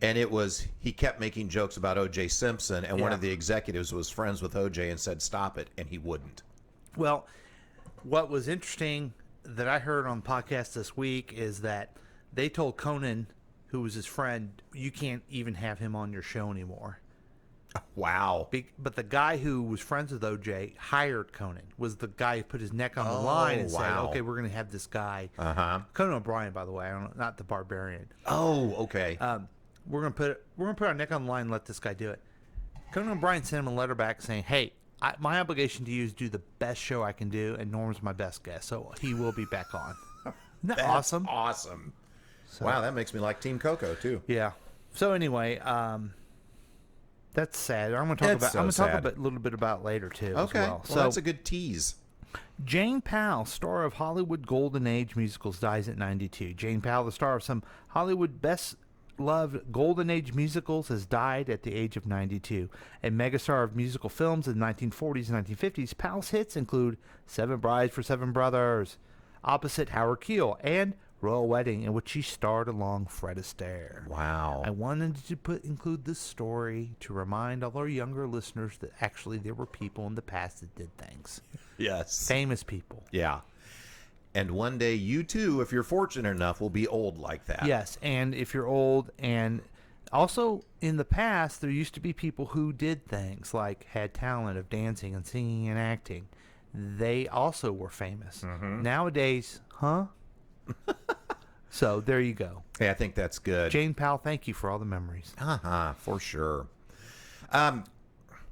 And it was, he kept making jokes about O.J. Simpson, and one Yeah. of the executives was friends with O.J. and said, stop it, and he wouldn't. Well, what was interesting that I heard on the podcast this week is that they told Conan, who was his friend, you can't even have him on your show anymore. Wow. But the guy who was friends with OJ hired Conan, was the guy who put his neck on the line and said, wow. okay, we're going to have this guy. Uh-huh. Conan O'Brien, by the way, not the Barbarian. Oh, okay. We're gonna put our neck on the line and let this guy do it. Conan O'Brien sent him a letter back saying, hey, my obligation to you is do the best show I can do, and Norm's my best guest, so he will be back on. Isn't that That's awesome? Awesome. Wow, that makes me like Team Coco, too. Yeah. So anyway, that's sad. I'm going to talk It's about. so I'm going to talk sad. a little bit about it later too. Okay. As well. Well, that's a good tease. Jane Powell, star of Hollywood Golden Age musicals, dies at 92. Jane Powell, the star of some Hollywood best-loved Golden Age musicals, has died at the age of 92. A megastar of musical films in the 1940s and 1950s, Powell's hits include Seven Brides for Seven Brothers, opposite Howard Keel, and Royal Wedding, in which she starred along Fred Astaire. Wow. I wanted to include this story to remind all our younger listeners that actually there were people in the past that did things. Yes. Famous people. Yeah. And one day you too, if you're fortunate enough, will be old like that. Yes, and if you're old, and also in the past, there used to be people who did things like had talent of dancing and singing and acting. They also were famous. Nowadays, huh? So there you go. Hey, I think that's good. Jane Powell, thank you for all the memories. For sure.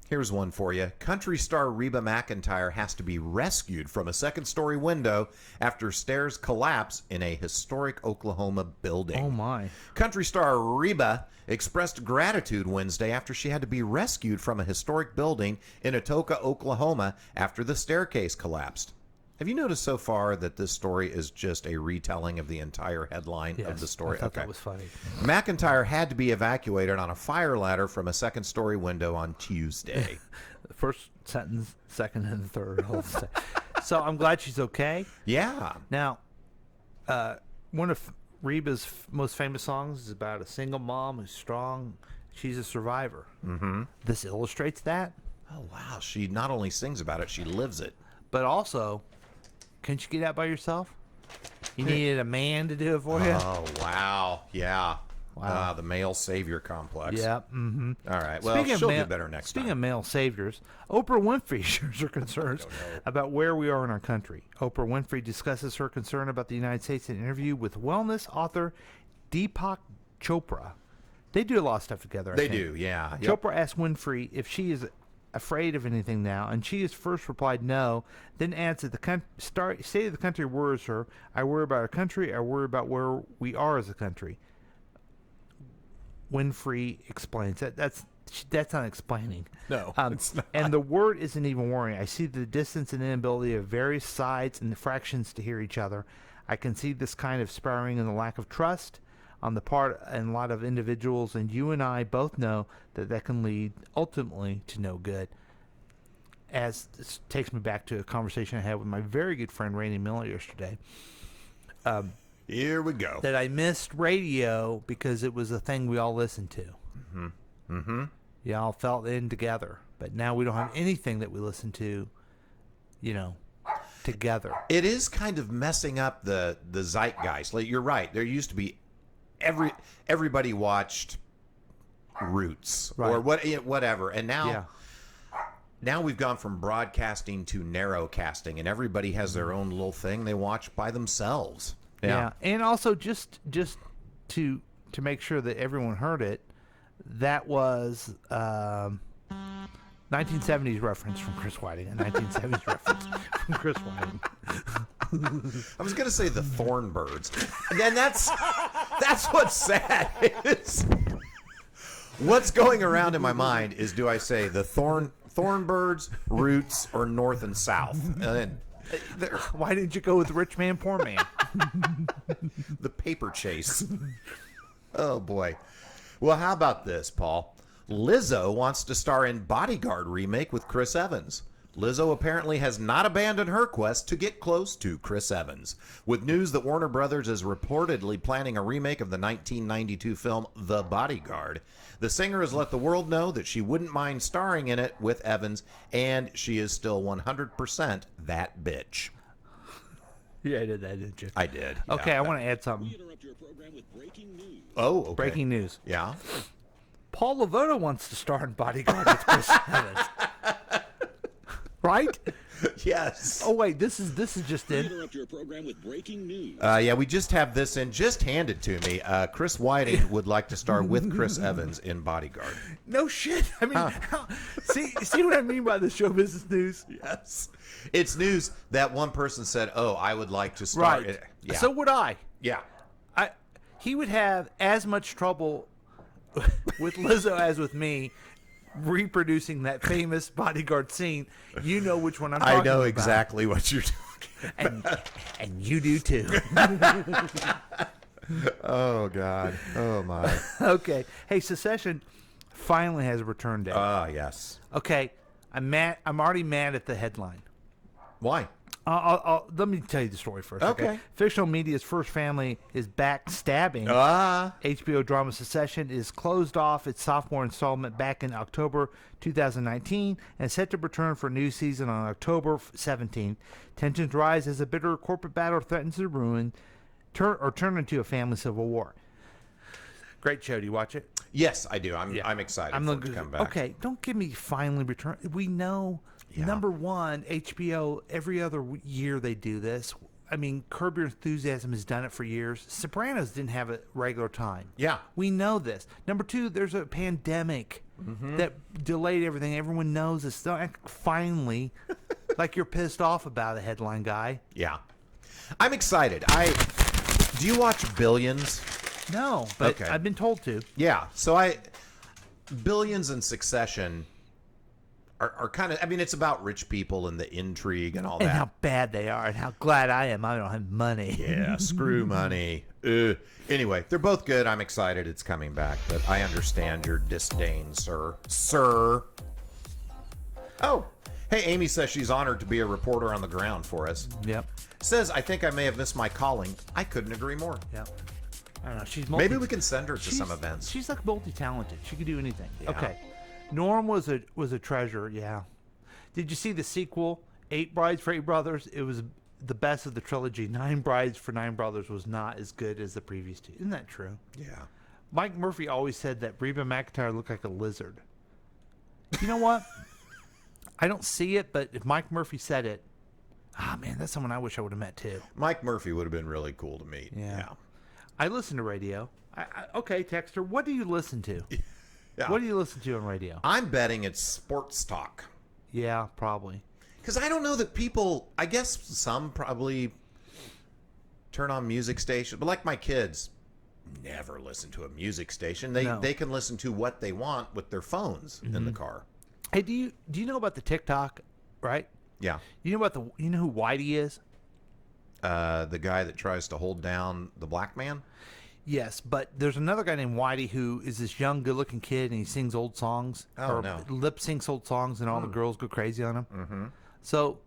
Here's one for you. Country star Reba McEntire has to be rescued from a second-story window after stairs collapse in a historic Oklahoma building. Oh, my. Country star Reba expressed gratitude Wednesday after she had to be rescued from a historic building in Atoka, Oklahoma, after the staircase collapsed. Have you noticed so far that this story is just a retelling of the entire headline of the story? I thought that was funny. McIntyre had to be evacuated on a fire ladder from a second-story window on Tuesday. The first sentence, second, and the third. So I'm glad she's okay. Yeah. Now, one of Reba's most famous songs is about a single mom who's strong. She's a survivor. Mm-hmm. This illustrates that. Oh, wow. She not only sings about it, she lives it. But also, can't you get out by yourself? You needed a man to do it for you? Oh, wow. Yeah. Wow. The male savior complex. Yeah. Mm-hmm. All right. Well, she'll do better next Speaking time. of male saviors, Oprah Winfrey shares her concerns about where we are in our country. Oprah Winfrey discusses her concern about the United States in an interview with wellness author Deepak Chopra. They do a lot of stuff together. I They think. do, yeah. Chopra asked Winfrey if she is afraid of anything now, and she has first replied no, then adds that the state of the country worries her. I worry about our country. I worry about where we are as a country. Winfrey explains that's not explaining. No, it's not. And the word isn't even worrying. I see the distance and inability of various sides and the fractions to hear each other. I can see this kind of sparring and the lack of trust on the part and a lot of individuals, and you and I both know that can lead ultimately to no good. As this takes me back to a conversation I had with my very good friend Randy Miller yesterday. Here we go. That I missed radio because it was a thing we all listened to. Mm-hmm. Mm-hmm. Y'all felt in together, but now we don't have anything that we listen to, together. It is kind of messing up the zeitgeist. Like, you're right. There used to be everybody watched Roots or whatever, and now we've gone from broadcasting to narrowcasting, and everybody has their own little thing they watch by themselves. Yeah, and also just to make sure that everyone heard it, that was 1970s reference from Chris Whiting, a 1970s reference from Chris Whiting. I was gonna say the Thornbirds, and then that's what's sad is what's going around in my mind is, do I say the Thornbirds, Roots, or North and South? And why didn't you go with Rich Man, Poor Man? The Paper Chase. Oh boy. Well, how about this, Paul? Lizzo wants to star in Bodyguard remake with Chris Evans. Lizzo apparently has not abandoned her quest to get close to Chris Evans, with news that Warner Brothers is reportedly planning a remake of the 1992 film The Bodyguard. The singer has let the world know that she wouldn't mind starring in it with Evans, and she is still 100% that bitch. Yeah, I did that, didn't you? I did. Okay, yeah. I want to add something. Oh, okay. Breaking news. Yeah. Paul Lavoda wants to star in Bodyguard with Chris Evans. Right? Yes. Oh wait, this is just in. Interrupt your program with breaking news. Yeah, we just have this in. Just handed to me. Chris Whiting would like to star with Chris Evans in Bodyguard. No shit. I mean, see what I mean by the show business news? Yes. It's news that one person said, "Oh, I would like to star." Right. Yeah. So would I. Yeah. He would have as much trouble with Lizzo as with me reproducing that famous Bodyguard scene. You know which one I'm talking about. I know exactly what you're talking about. And you do too. Oh, God. Oh, my. Okay. Hey, Secession finally has a return date. Yes. Okay. I'm mad. I'm already mad at the headline. Why? Let me tell you the story first. Okay. Fictional media's First Family is backstabbing. HBO drama Secession is closed off its sophomore installment back in October 2019 and set to return for a new season on October 17th. Tensions rise as a bitter corporate battle threatens to turn into a family civil war. Great show. Do you watch it? Yes, I do. I'm excited for it to come back. Okay, don't give me finally return. We know. Yeah. Number one, HBO, every other year they do this. I mean, Curb Your Enthusiasm has done it for years. Sopranos didn't have a regular time. Yeah. We know this. Number two, there's a pandemic that delayed everything. Everyone knows this. Don't act finally like you're pissed off about a headline guy. Yeah. I'm excited. Do you watch Billions? No, but Okay. I've been told to. Yeah. So Billions and Succession are kind of. I mean, it's about rich people and the intrigue and all And that. how bad they are, and how glad I am I don't have money. Yeah, screw money. Anyway, they're both good. I'm excited it's coming back, but I understand your disdain, sir. Sir. Oh, hey, Amy says she's honored to be a reporter on the ground for us. Yep. Says, I think I may have missed my calling. I couldn't agree more. Yep. I don't know. She's Maybe we can send her to some events. She's like multi-talented. She could do anything. Yeah. Okay. Norm was a treasure. Yeah. Did you see the sequel, 8 Brides for 8 Brothers? It was the best of the trilogy. 9 Brides for 9 Brothers was not as good as the previous 2. Isn't that true? Yeah. Mike Murphy always said that Reba McEntire looked like a lizard. You know what? I don't see it, but if Mike Murphy said it, man, that's someone I wish I would have met too. Mike Murphy would have been really cool to meet. Yeah. I listen to radio. Okay, Texter, what do you listen to? Yeah. What do you listen to on radio? I'm betting it's sports talk. Yeah, probably. Because I don't know that people, I guess some probably turn on music station, but like my kids never listen to a music station. They can listen to what they want with their phones in the car. Hey, do you know about the TikTok, right? Yeah. You know who Whitey is? The guy that tries to hold down the black man? Yes, but there's another guy named Whitey who is this young, good-looking kid, and he sings old songs. Oh, no. Lip syncs old songs, and all the girls go crazy on him. Mm-hmm. So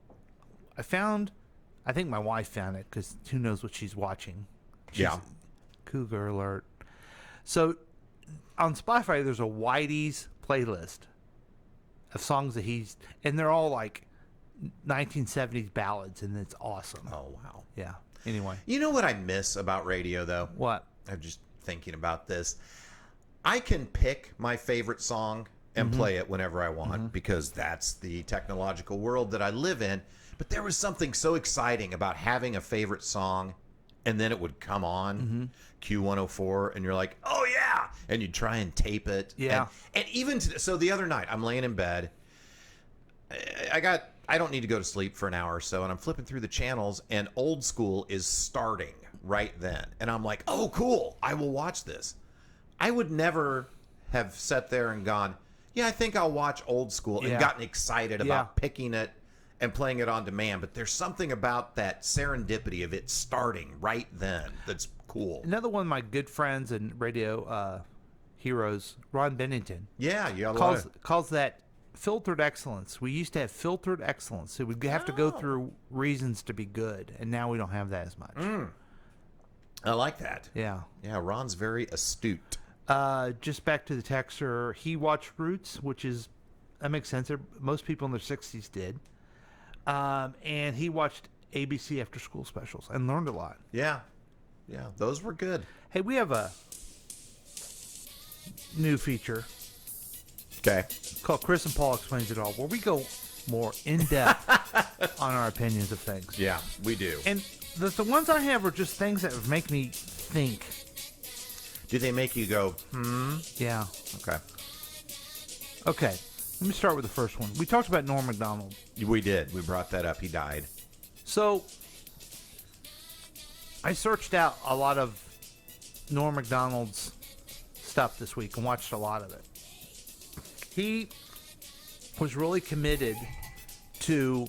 I think my wife found it, because who knows what she's watching. Cougar alert. So on Spotify, there's a Whitey's playlist of songs that and they're all like 1970s ballads, and it's awesome. Oh, wow. Yeah. Anyway. You know what I miss about radio, though? What? I'm just thinking about this. I can pick my favorite song and play it whenever I want because that's the technological world that I live in. But there was something so exciting about having a favorite song and then it would come on Q104 and you're like, oh yeah. And you'd try and tape it. Yeah. And even so the other night I'm laying in bed. I don't need to go to sleep for an hour or so, and I'm flipping through the channels, and Old School is starting right then. And I'm like, oh, cool, I will watch this. I would never have sat there and gone, yeah, I think I'll watch Old School, and gotten excited about picking it and playing it on demand. But there's something about that serendipity of it starting right then that's cool. Another one of my good friends and radio heroes, Ron Bennington. Yeah, calls that filtered excellence. We used to have filtered excellence. So we'd have to go through reasons to be good, and now we don't have that as much. I like that. Yeah. Yeah, Ron's very astute. Just back to the texter, he watched Roots, that makes sense. Most people in their 60s did. And he watched ABC after school specials and learned a lot. Yeah. Yeah, those were good. Hey, we have a new feature. Okay. Called Chris and Paul Explains It All, where we go more in-depth on our opinions of things. Yeah, we do. And the ones I have are just things that make me think. Do they make you go, Yeah. Okay. Okay. Let me start with the first one. We talked about Norm Macdonald. We did. We brought that up. He died. So, I searched out a lot of Norm Macdonald's stuff this week and watched a lot of it. He was really committed to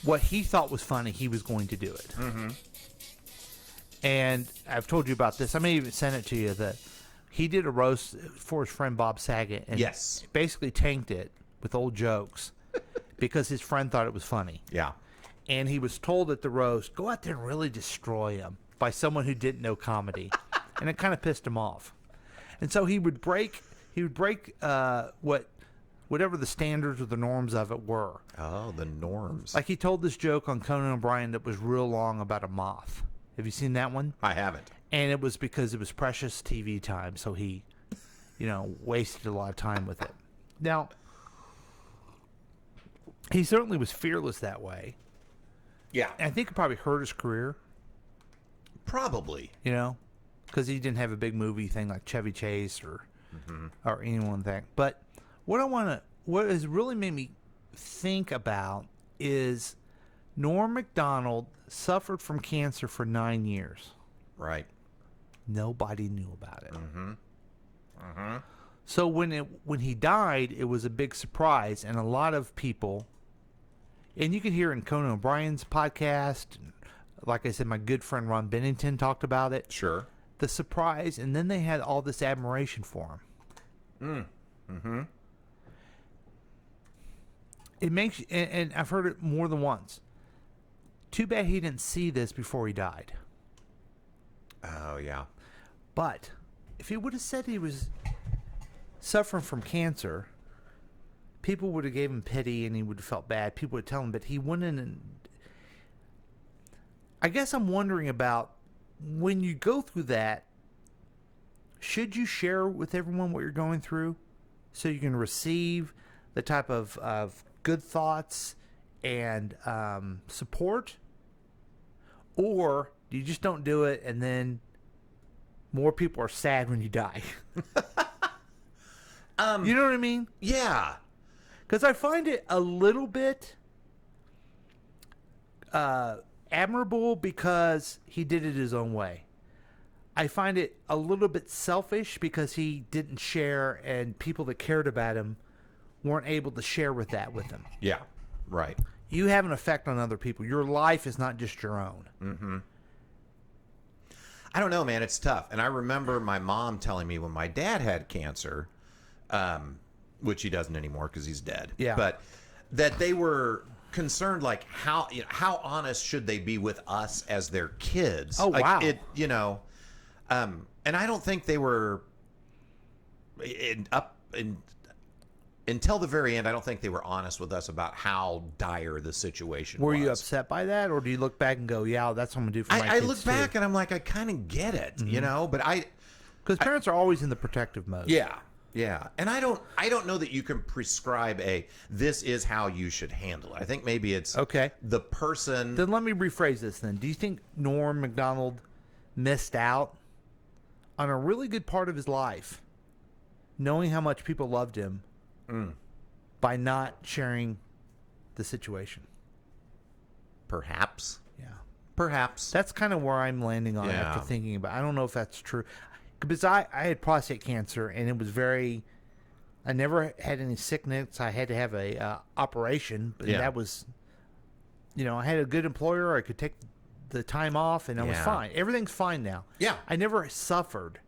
what he thought was funny. He was going to do it. Mm-hmm. And I've told you about this. I may even send it to you that he did a roast for his friend Bob Saget and basically tanked it with old jokes because his friend thought it was funny. Yeah. And he was told at the roast, go out there and really destroy him by someone who didn't know comedy. And it kind of pissed him off. And so he would break whatever the standards or the norms of it were. Oh, the norms. Like he told this joke on Conan O'Brien that was real long about a moth. Have you seen that one? I haven't. And it was because it was precious TV time, so he, wasted a lot of time with it. Now, he certainly was fearless that way. Yeah. And I think it probably hurt his career. Probably. Because he didn't have a big movie thing like Chevy Chase or anyone thing. But what has really made me think about is Norm Macdonald suffered from cancer for 9 years. Right. Nobody knew about it. So when he died, it was a big surprise, and a lot of people, and you can hear in Conan O'Brien's podcast, like I said, my good friend Ron Bennington talked about it. Sure. The surprise, and then they had all this admiration for him. Mm-hmm. It makes, and I've heard it more than once. Too bad he didn't see this before he died. Oh, yeah. But if he would have said he was suffering from cancer, people would have gave him pity and he would have felt bad. People would tell him, but he wouldn't. And I guess I'm wondering about when you go through that, should you share with everyone what you're going through so you can receive the type of good thoughts and support? Or do you just don't do it and then more people are sad when you die? You know what I mean? Yeah. Because I find it a little bit admirable because he did it his own way. I find it a little bit selfish because he didn't share and people that cared about him weren't able to share with him. Yeah. Right. You have an effect on other people. Your life is not just your own. Mm-hmm. I don't know, man. It's tough. And I remember my mom telling me when my dad had cancer, which he doesn't anymore because he's dead. Yeah. But that they were concerned, like how honest should they be with us as their kids? Oh, like, wow. And I don't think they were until the very end. I don't think they were honest with us about how dire the situation was. Were you upset by that, or do you look back and go, "Yeah, that's what I'm gonna do for my kids"? I look back and I'm like, I kind of get it, but because parents are always in the protective mode. Yeah, yeah, and I don't know that you can prescribe this is how you should handle it. I think maybe it's okay. The person. Then let me rephrase this. Then, do you think Norm Macdonald missed out on a really good part of his life, knowing how much people loved him, by not sharing the situation? Perhaps. Yeah. Perhaps. That's kind of where I'm landing on after thinking about it. I don't know if that's true. Because I had prostate cancer, and it was I never had any sickness. I had to have a operation, but that was, I had a good employer. I could take the time off, and I was fine. Everything's fine now. Yeah. I never suffered.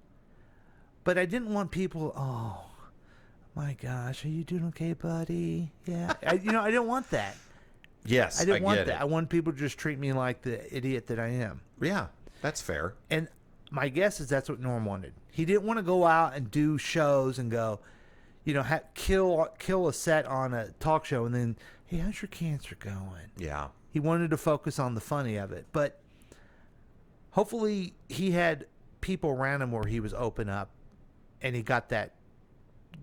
But I didn't want people, oh, my gosh, are you doing okay, buddy? Yeah. I didn't want that. Yes, I didn't want get that. it. I want people to just treat me like the idiot that I am. Yeah, that's fair. And my guess is that's what Norm wanted. He didn't want to go out and do shows and go, kill a set on a talk show and then, hey, how's your cancer going? Yeah. He wanted to focus on the funny of it. But hopefully he had people around him where he was open up and he got that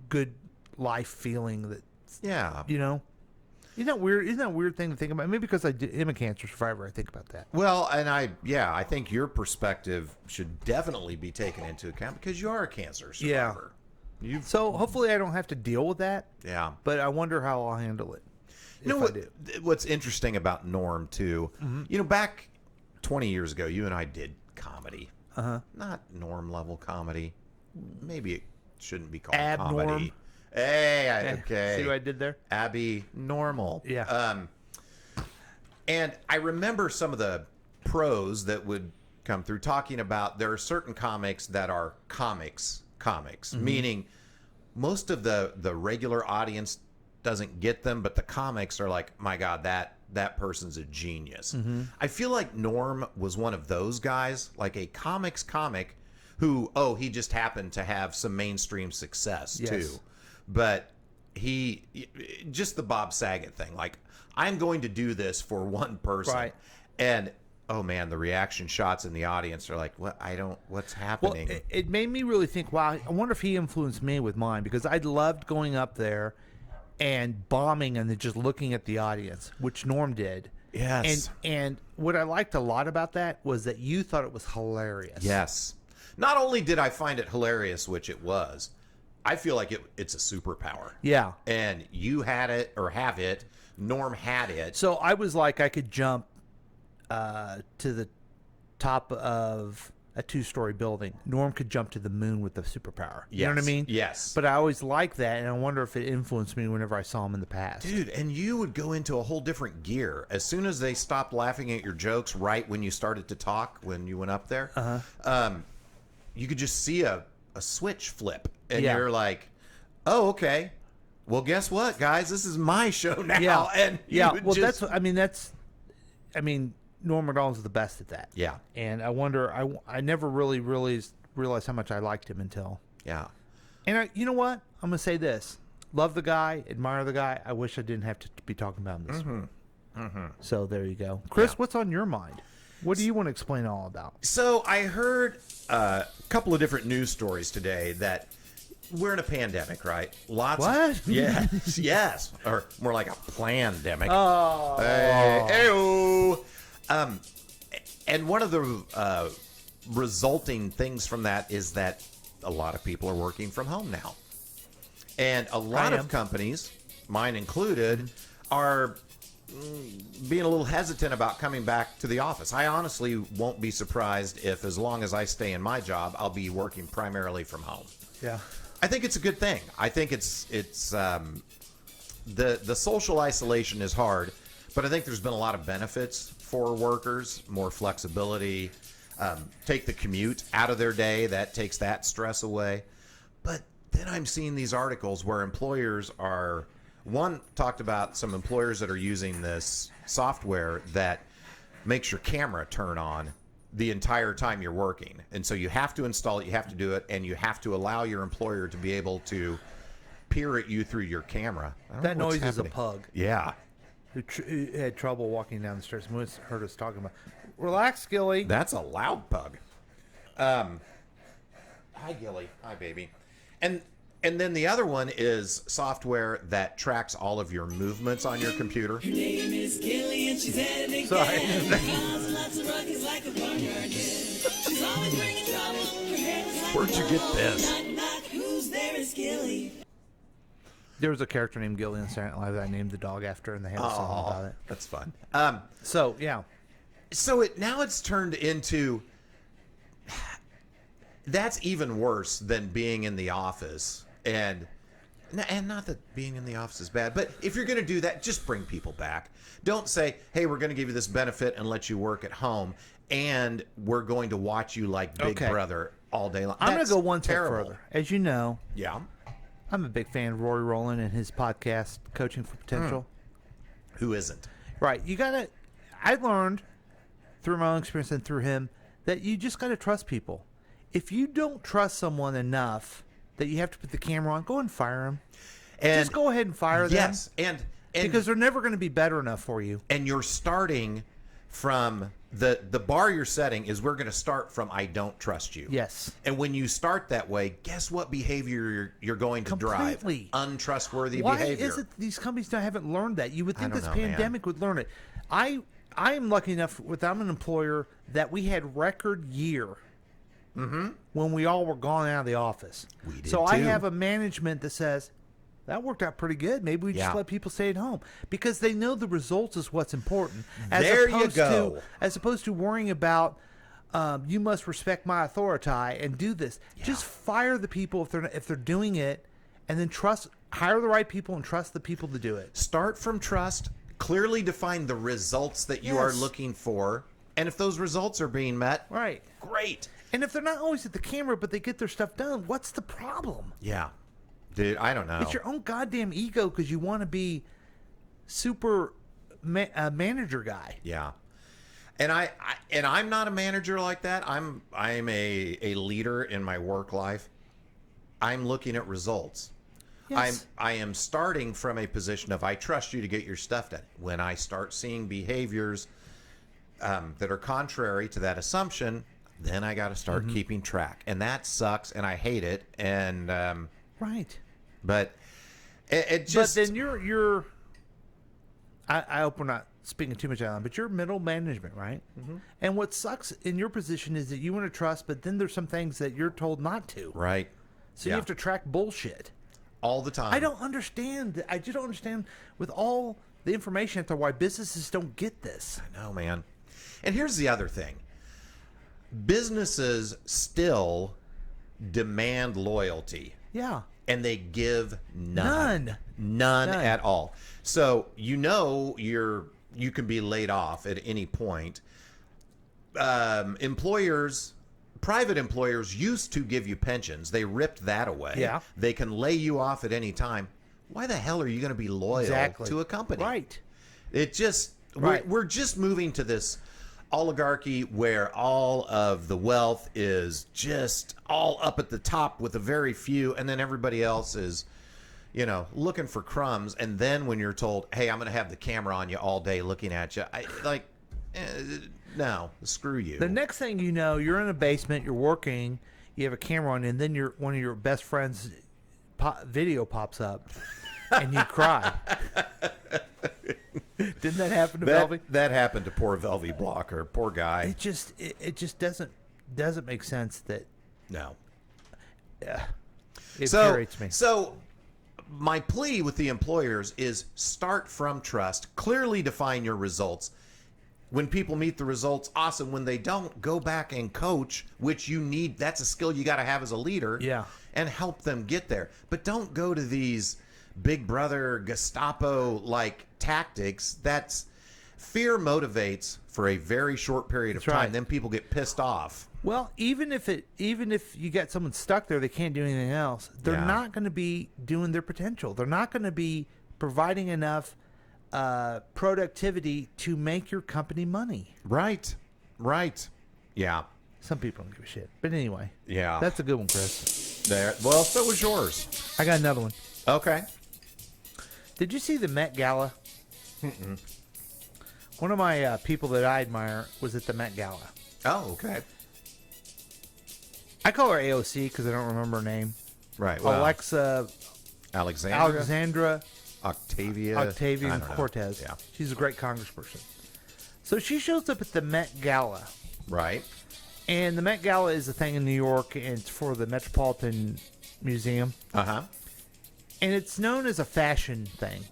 good life feeling that, Isn't that weird? Isn't that a weird thing to think about? Maybe because I am a cancer survivor, I think about that. Well, and I think your perspective should definitely be taken into account because you are a cancer survivor. Yeah. So hopefully I don't have to deal with that. Yeah. But I wonder how I'll handle it. What's interesting about Norm too? Mm-hmm. Back 20 years ago, you and I did comedy. Uh-huh. Not Norm level comedy. Maybe it shouldn't be called Abnorm. comedy. Hey, okay. See what I did there? Abby Normal. Yeah. And I remember some of the pros that would come through talking about there are certain comics that are comics, meaning most of the regular audience doesn't get them, but the comics are like, my God, that person's a genius. I feel like Norm was one of those guys, like a comics comic who, he just happened to have some mainstream success too. But he, just the Bob Saget thing, like, I'm going to do this for one person. Right. And, oh man, the reaction shots in the audience are like, what's happening? Well, it made me really think, wow, I wonder if he influenced me with mine, because I loved going up there and bombing and then just looking at the audience, which Norm did. Yes. And what I liked a lot about that was that you thought it was hilarious. Yes. Not only did I find it hilarious, which it was, I feel like it's a superpower. Yeah. And you had it or have it. Norm had it. So I was like, I could jump to the top of a 2-story building. Norm could jump to the moon with the superpower. You know what I Yes, mean? yes. But I always liked that, and I wonder if it influenced me whenever I saw him in the past. Dude, and you would go into a whole different gear as soon as they stopped laughing at your jokes. Right when you started to talk, when you went up there, you could just see a switch flip, and Yeah. you're like, "Oh, okay. Well, guess what, guys? This is my show now." Yeah, And you yeah. would Well, just, I mean, Norm Macdonald's the best at that. Yeah. And I wonder, I never really realized how much I liked him until. yeah. And you know what? I'm gonna say this: love the guy, admire the guy. I wish I didn't have to be talking about him this week. So there you go, Chris. Yeah. What's on your mind? What do you want to explain all about? So I heard a couple of different news stories today that we're in a pandemic, right? Lots. What? Yes, yes, or more like a plandemic. Oh, Hey-o. And one of the resulting things from that is that a lot of people are working from home now. And a lot of companies, mine included, are being a little hesitant about coming back to the office. I honestly won't be surprised if, as long as I stay in my job, I'll be working primarily from home. yeah. I think it's a good thing. I think it's the social isolation is hard, but I think there's been a lot of benefits for workers, more flexibility, take the commute out of their day. That takes that stress away. But then I'm seeing these articles where employers are, one talked about some employers that are using this software that makes your camera turn on the entire time you're working. And so you have to install it, you have to do it, and you have to allow your employer to be able to peer at you through your camera. I don't That know what's noise is a happening. pug Yeah. who had trouble walking down the stairs. Moose heard us talking about. Relax, Gilly. That's a loud pug. Hi, Gilly. Hi, baby. And then the other one is software that tracks all of your movements on your computer. Sorry. Where'd you get this? There was a character named Gilly in Saturday Night Live that I named the dog after, and they had a song about it. That's fun. So yeah, So now it's turned into, that's even worse than being in the office. And not that being in the office is bad, but if you're going to do that, just bring people back. Don't say, hey, we're going to give you this benefit and let you work at home, and we're going to watch you like Big Okay. Brother all day long. I'm going That's to go one step terrible. further. As you know, Yeah. I'm a big fan of Rory Rowland and his podcast, Coaching for Potential. Who isn't? Right. I learned through my own experience and through him that you just got to trust people. If you don't trust someone enough that you have to put the camera on, go and fire them. And Just go ahead and fire them. yes, and Because they're never going to be better enough for you. and you're starting from the bar you're setting is, we're going to start from I don't trust you. Yes. And when you start that way, guess what behavior you're going to Completely. drive? Untrustworthy Why behavior. is it these companies haven't learned that? You would think don't this know, man. pandemic would learn it. I am lucky enough I'm an employer that we had record year when we all were gone out of the office. We did so I too. have a management that says that worked out pretty good. Maybe we just Yeah. let people stay at home because they know the results is what's important. As There you opposed go. as opposed to worrying about you must respect my authority and do this. Just fire the people if they're doing it, and then hire the right people and trust the people to do it. Start from trust, clearly define the results that you are Yes. looking for, and if those results are being met, Right. great. And if they're not always at the camera, but they get their stuff done, what's the problem? Yeah. Dude, I don't know. It's your own goddamn ego because you want to be super manager guy. Yeah. And I'm not a manager like that. I'm a leader in my work life. I'm looking at results. Yes. I am starting from a position of I trust you to get your stuff done. When I start seeing behaviors that are contrary to that assumption, then I got to start keeping track, and that sucks, and I hate it. And Right. but it just But then you're. I hope we're not speaking too much out on, but you're middle management, right? Mm-hmm. And what sucks in your position is that you want to trust, but then there's some things that you're told not to. right. So Yeah. you have to track bullshit. all the time. I don't understand. I just don't understand with all the information out there why businesses don't get this. No, man. And here's the other thing. businesses still demand loyalty. Yeah. And they give none at all. So you can be laid off at any point. Private employers used to give you pensions. They ripped that away. Yeah. They can lay you off at any time. Why the hell are you going to be loyal to a company? Right. It just we're just moving to this oligarchy where all of the wealth is just all up at the top with a very few, and then everybody else is, looking for crumbs. And then when you're told, "Hey, I'm going to have the camera on you all day looking at you," no, screw you. The next thing you know, you're in a basement, you're working, you have a camera on, and then one of your best friends' video pops up, and you cry. Didn't that happen to Velvy? That happened to poor Velvy Blocker. Poor guy. It just doesn't make sense that. No. Yeah. It infuriates me. So my plea with the employers is start from trust. Clearly define your results. When people meet the results, awesome. When they don't, go back and coach, which you need. That's a skill you got to have as a leader. Yeah. And help them get there. But don't go to these Big Brother Gestapo-like tactics. That's fear motivates for a very short period of time. Right. Then people get pissed off. Well, even if you get someone stuck there, they can't do anything else. They're not going to be doing their potential. They're not going to be providing enough productivity to make your company money. Right. Yeah. Some people don't give a shit. But anyway. Yeah. That's a good one, Chris. Well, so was yours. I got another one. Okay. Did you see the Met Gala? Mm-mm. One of my people that I admire was at the Met Gala. Oh, okay. I call her AOC because I don't remember her name. Right. Well, Alexandra Octavia Cortez. Yeah. She's a great congressperson. So she shows up at the Met Gala. Right. And the Met Gala is a thing in New York, and it's for the Metropolitan Museum. Uh-huh. And it's known as a fashion thing.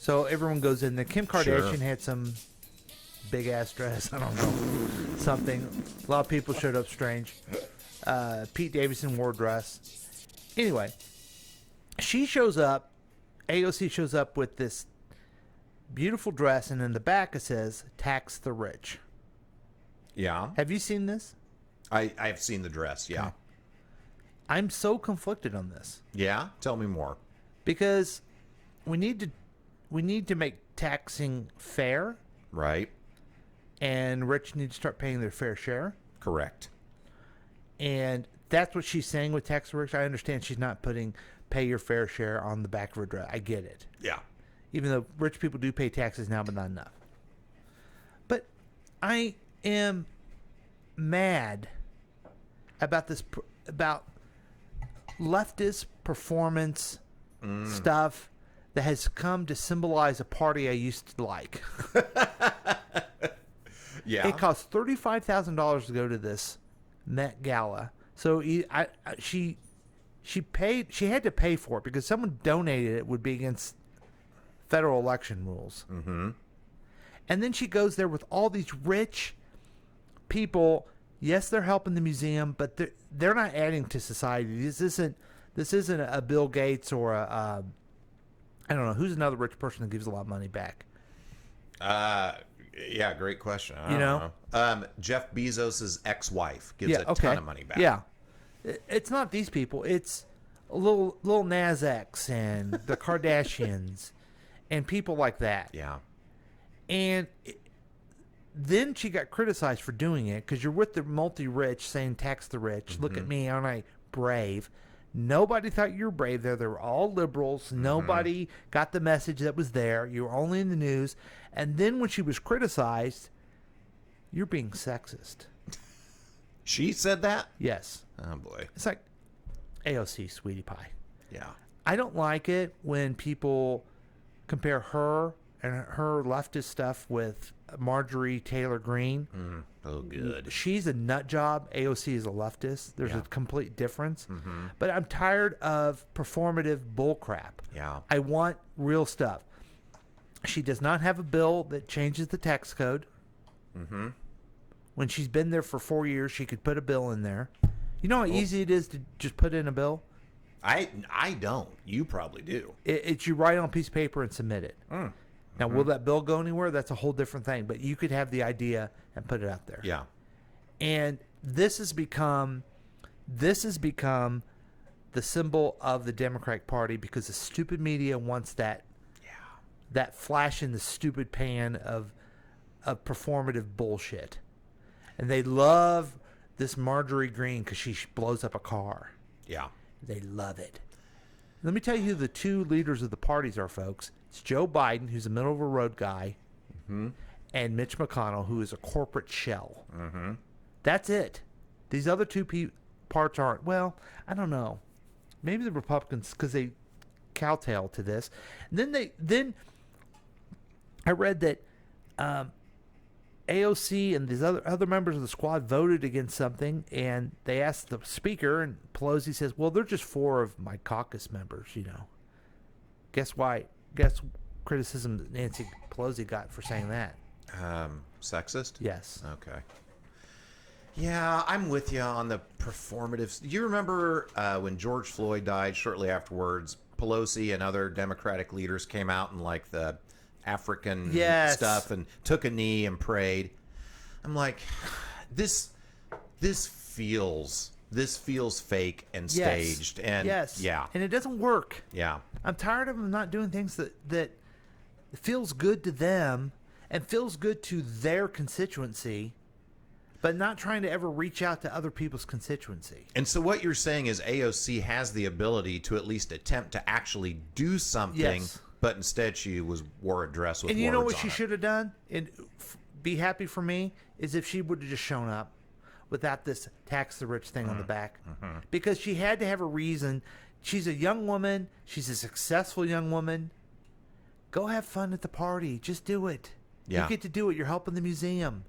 So everyone goes in there. Kim Kardashian had some big-ass dress. I don't know. Something. A lot of people showed up strange. Pete Davidson wore a dress. Anyway, she shows up. AOC shows up with this beautiful dress, and in the back it says, "Tax the rich." Yeah. Have you seen this? I've seen the dress, yeah. Okay. I'm so conflicted on this. Yeah? Tell me more. Because we need to make taxing fair. Right. And rich need to start paying their fair share. Correct. And that's what she's saying with tax the rich. I understand she's not putting pay your fair share on the back of her dress. I get it. Yeah. Even though rich people do pay taxes now, but not enough. But I am mad about this, about leftist performance stuff that has come to symbolize a party I used to like. Yeah. It cost $35,000 to go to this Met Gala. So she had to pay for it because someone donated it, would be against federal election rules. Mm-hmm. And then she goes there with all these rich people. Yes, they're helping the museum, but they're not adding to society. This isn't a Bill Gates or a I don't know, who's another rich person that gives a lot of money back. Yeah, great question. I You don't know. Jeff Bezos' ex-wife gives a ton of money back. Yeah, it's not these people. It's little Nas X and the Kardashians and people like that. Yeah. And then she got criticized for doing it because you're with the multi-rich saying tax the rich. Look at me, aren't I brave? Nobody thought you were brave there. They were all liberals. Nobody got the message that was there. You were only in the news. And then when she was criticized, you're being sexist. She said that? Yes. Oh, boy. It's like AOC, sweetie pie. Yeah. I don't like it when people compare her and her leftist stuff with Marjorie Taylor Greene. Oh, good. She's a nut job. AOC is a leftist. There's a complete difference. Mm-hmm. But I'm tired of performative bullcrap. Yeah. I want real stuff. She does not have a bill that changes the tax code. Mm-hmm. when she's been there for 4 years, she could put a bill in there. You know how easy it is to just put in a bill? I don't. You probably do. It's you write on a piece of paper and submit it. Now, will that bill go anywhere? That's a whole different thing. But you could have the idea and put it out there. Yeah. And this has become the symbol of the Democratic Party because the stupid media wants that flash in the stupid pan of performative bullshit. And they love this Marjorie Greene because she blows up a car. Yeah. They love it. Let me tell you who the two leaders of the parties are, folks. It's Joe Biden, who's a middle-of-the-road guy, and Mitch McConnell, who is a corporate shell. That's it. These other two parts aren't. Well, I don't know. Maybe the Republicans, because they kowtow to this. And then I read that AOC and these other members of the squad voted against something, and they asked the speaker, and Pelosi says, well, they're just 4 of my caucus members, you know. Guess criticism that Nancy Pelosi got for saying that? Sexist? Yes. Okay. Yeah, I'm with you on the performative. You remember when George Floyd died shortly afterwards, Pelosi and other Democratic leaders came out in like the African stuff and took a knee and prayed. I'm like, this feels fake and staged. And yeah. And it doesn't work. Yeah. I'm tired of them not doing things that feels good to them and feels good to their constituency, but not trying to ever reach out to other people's constituency. And so what you're saying is AOC has the ability to at least attempt to actually do something, but instead she wore a dress with words on it. And you know what she should have done? And be happy for me is if she would have just shown up without this tax the rich thing on the back. Because she had to have a reason. She's a young woman. She's a successful young woman. Go have fun at the party. Just do it. Yeah. You get to do it. You're helping the museum.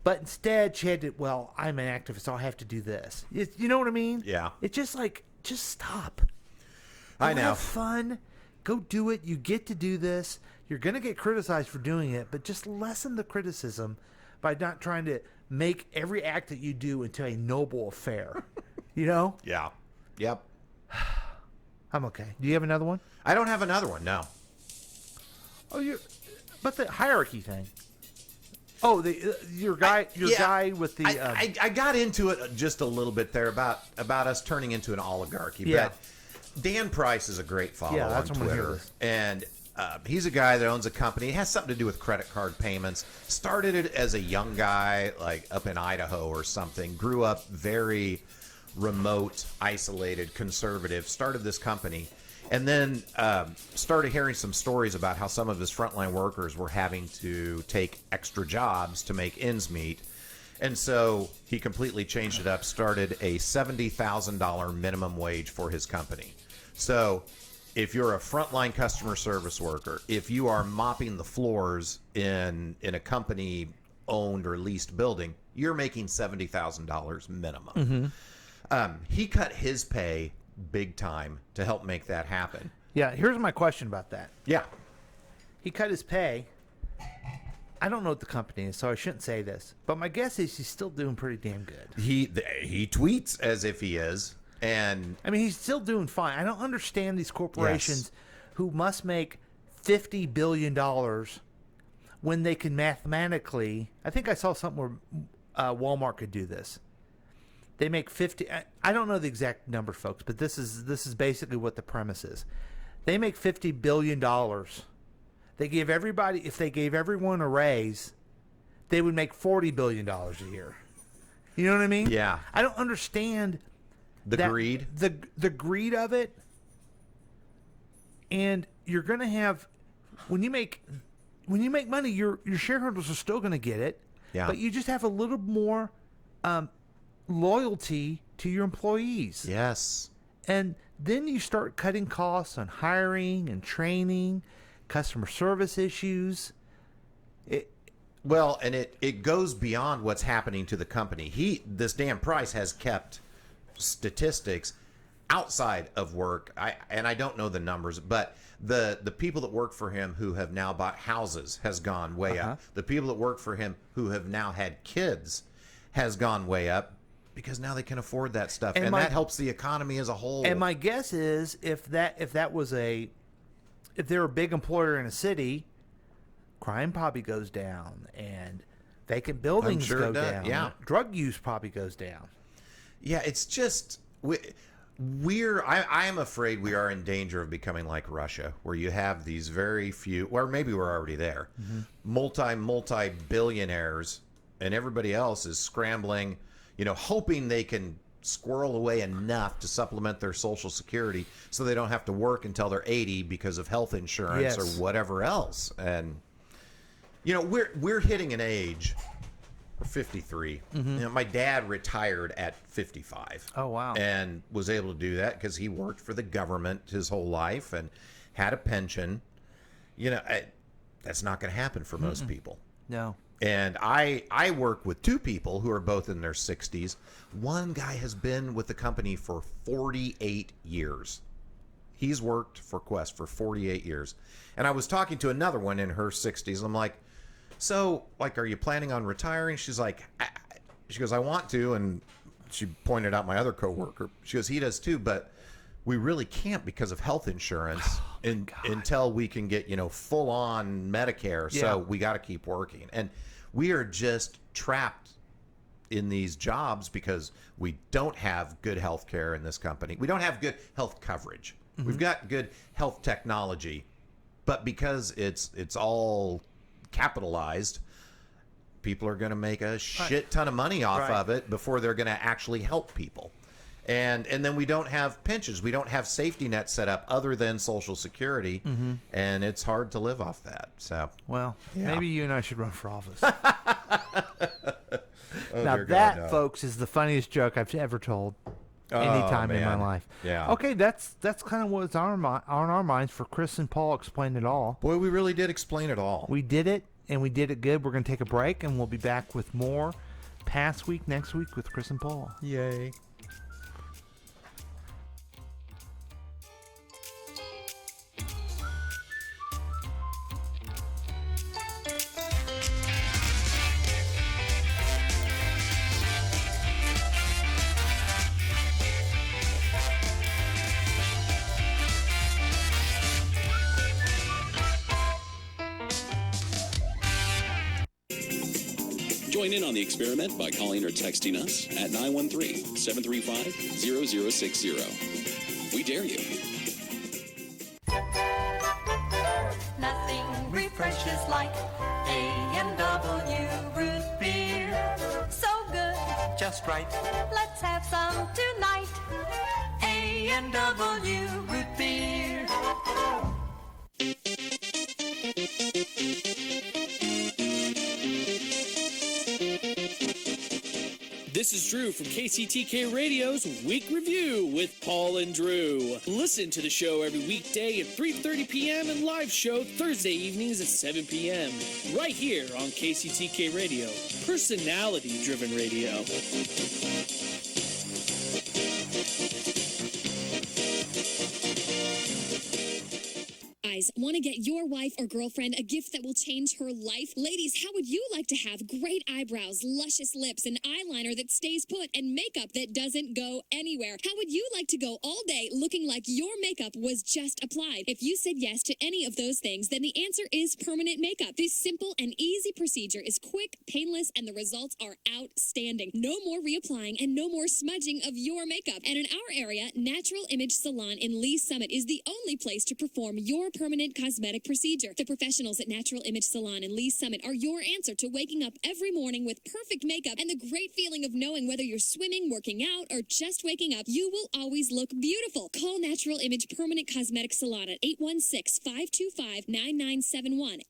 But instead, she had to, well, I'm an activist, so I have to do this. You know what I mean? Yeah. It's just like, just stop. I know. Have fun. Go do it. You get to do this. You're going to get criticized for doing it, but just lessen the criticism by not trying to make every act that you do into a noble affair. You know? Yeah. Yep. I'm okay. Do you have another one? I don't have another one, no. Oh, but the hierarchy thing. Oh, your guy with the. I got into it just a little bit there about us turning into an oligarchy. Yeah. But Dan Price is a great follow on that's Twitter, and he's a guy that owns a company. It has something to do with credit card payments. Started it as a young guy, like up in Idaho or something. Grew up very remote, isolated, conservative. Started this company. And then started hearing some stories about how some of his frontline workers were having to take extra jobs to make ends meet. And so he completely changed it up, started a $70,000 minimum wage for his company. So if you're a frontline customer service worker, if you are mopping the floors in a company-owned or leased building, you're making $70,000 minimum. He cut his pay big time to help make that happen. Yeah, here's my question about that. Yeah. He cut his pay. I don't know what the company is, so I shouldn't say this. But my guess is he's still doing pretty damn good. He tweets as if he is. And I mean, he's still doing fine. I don't understand these corporations who must make $50 billion when they can mathematically. I think I saw something where Walmart could do this. They make 50. I don't know the exact number, folks, but this is basically what the premise is. They make $50 billion. They give everybody, if they gave everyone a raise, they would make $40 billion a year. You know what I mean? Yeah. I don't understand the greed. The greed of it. And you're going to have, when you make money, your shareholders are still going to get it. Yeah. But you just have a little more loyalty to your employees. Yes. And then you start cutting costs on hiring and training, customer service issues. Well, and it goes beyond what's happening to the company. This Dan Price has kept statistics outside of work, I don't know the numbers, but the people that work for him who have now bought houses has gone way up. The people that work for him who have now had kids has gone way up because now they can afford that stuff, and that helps the economy as a whole. And my guess is if they're a big employer in a city, crime probably goes down, and vacant buildings go down. Yeah. Drug use probably goes down. Yeah, it's just I am afraid we are in danger of becoming like Russia, where you have these very few, or maybe we're already there, multi billionaires, and everybody else is scrambling, hoping they can squirrel away enough to supplement their Social Security so they don't have to work until they're 80 because of health insurance or whatever else. And we're hitting an age. We're 53. My dad retired at 55. Oh, wow. And was able to do that because he worked for the government his whole life and had a pension. That's not going to happen for most people. No. And I work with two people who are both in their 60s. One guy has been with the company for 48 years. He's worked for Quest for 48 years. And I was talking to another one in her 60s. I'm like, so, are you planning on retiring? She's like, she goes, I want to. And she pointed out my other coworker. She goes, he does too, but we really can't because of health insurance until we can get, full on Medicare. So we got to keep working. And we are just trapped in these jobs because we don't have good health care in this company. We don't have good health coverage. We've got good health technology, but because it's all capitalized, people are going to make a shit ton of money off of it before they're going to actually help people. And then we don't have pensions. We don't have safety nets set up other than Social Security, and it's hard to live off that. So, maybe you and I should run for office. Now that, folks, is the funniest joke I've ever told any time in my life. Yeah. Okay, that's kind of what's on our minds for Chris and Paul Explain It All. Boy, we really did explain it all. We did it, and we did it good. We're going to take a break, and we'll be back with more Past Week next week with Chris and Paul. Yay. Join in on the experiment by calling or texting us at 913-735-0060. We dare you. Nothing refreshes like A&W root beer. So good. Just right. Let's have some tonight. A&W root beer. This is Drew from KCTK Radio's Week Review with Paul and Drew. Listen to the show every weekday at 3:30 p.m. and live show Thursday evenings at 7 p.m. right here on KCTK Radio, personality-driven radio. Want to get your wife or girlfriend a gift that will change her life? Ladies, how would you like to have great eyebrows, luscious lips, an eyeliner that stays put, and makeup that doesn't go anywhere? How would you like to go all day looking like your makeup was just applied? If you said yes to any of those things, then the answer is permanent makeup. This simple and easy procedure is quick, painless, and the results are outstanding. No more reapplying and no more smudging of your makeup. And in our area, Natural Image Salon in Lee Summit is the only place to perform your permanent cosmetic procedure. The professionals at Natural Image Salon in Lee Summit are your answer to waking up every morning with perfect makeup and the great feeling of knowing whether you're swimming, working out, or just waking up, you will always look beautiful. Call Natural Image Permanent Cosmetic Salon at 816-525-9971,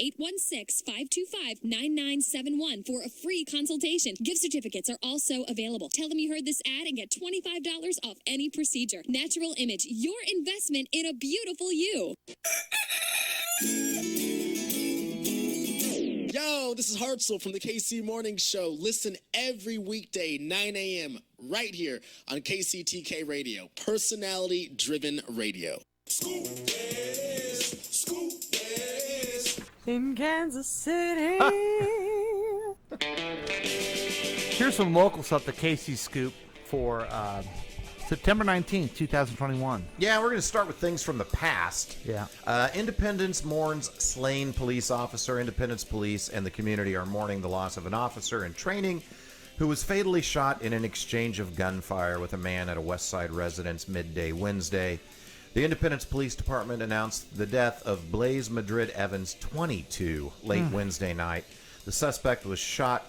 816-525-9971 for a free consultation. Gift certificates are also available. Tell them you heard this ad and get $25 off any procedure. Natural Image, your investment in a beautiful you. Yo, this is Hartzell from the KC Morning Show. Listen every weekday, 9 a.m., right here on KCTK Radio. Personality-driven radio. In Kansas City. Here's some local stuff, the KC Scoop for September 19th, 2021. Yeah, we're going to start with things from the past. Yeah. Independence mourns slain police officer. Independence Police and the community are mourning the loss of an officer in training who was fatally shot in an exchange of gunfire with a man at a West Side residence midday Wednesday. The Independence Police Department announced the death of Blaze Madrid Evans, 22, late Wednesday night. The suspect was shot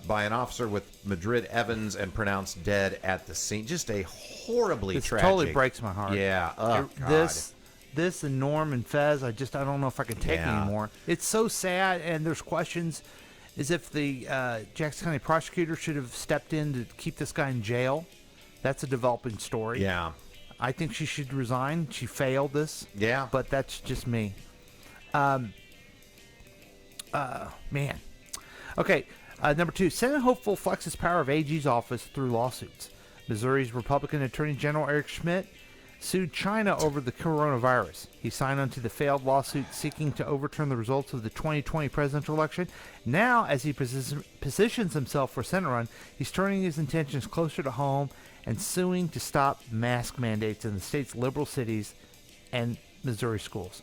by an officer with Madrid Evans and pronounced dead at the scene. Just a horribly tragic. It totally breaks my heart. Yeah. Oh, God. This and Norm and Fez, I don't know if I can take it anymore. It's so sad, and there's questions as if the Jackson County prosecutor should have stepped in to keep this guy in jail. That's a developing story. Yeah. I think she should resign. She failed this. Yeah. But that's just me. Man. Okay. Number 2, Senate hopeful flexes power of AG's office through lawsuits. Missouri's Republican Attorney General Eric Schmidt sued China over the coronavirus. He signed onto the failed lawsuit seeking to overturn the results of the 2020 presidential election. Now, as he positions himself for Senate run, he's turning his intentions closer to home and suing to stop mask mandates in the state's liberal cities and Missouri schools.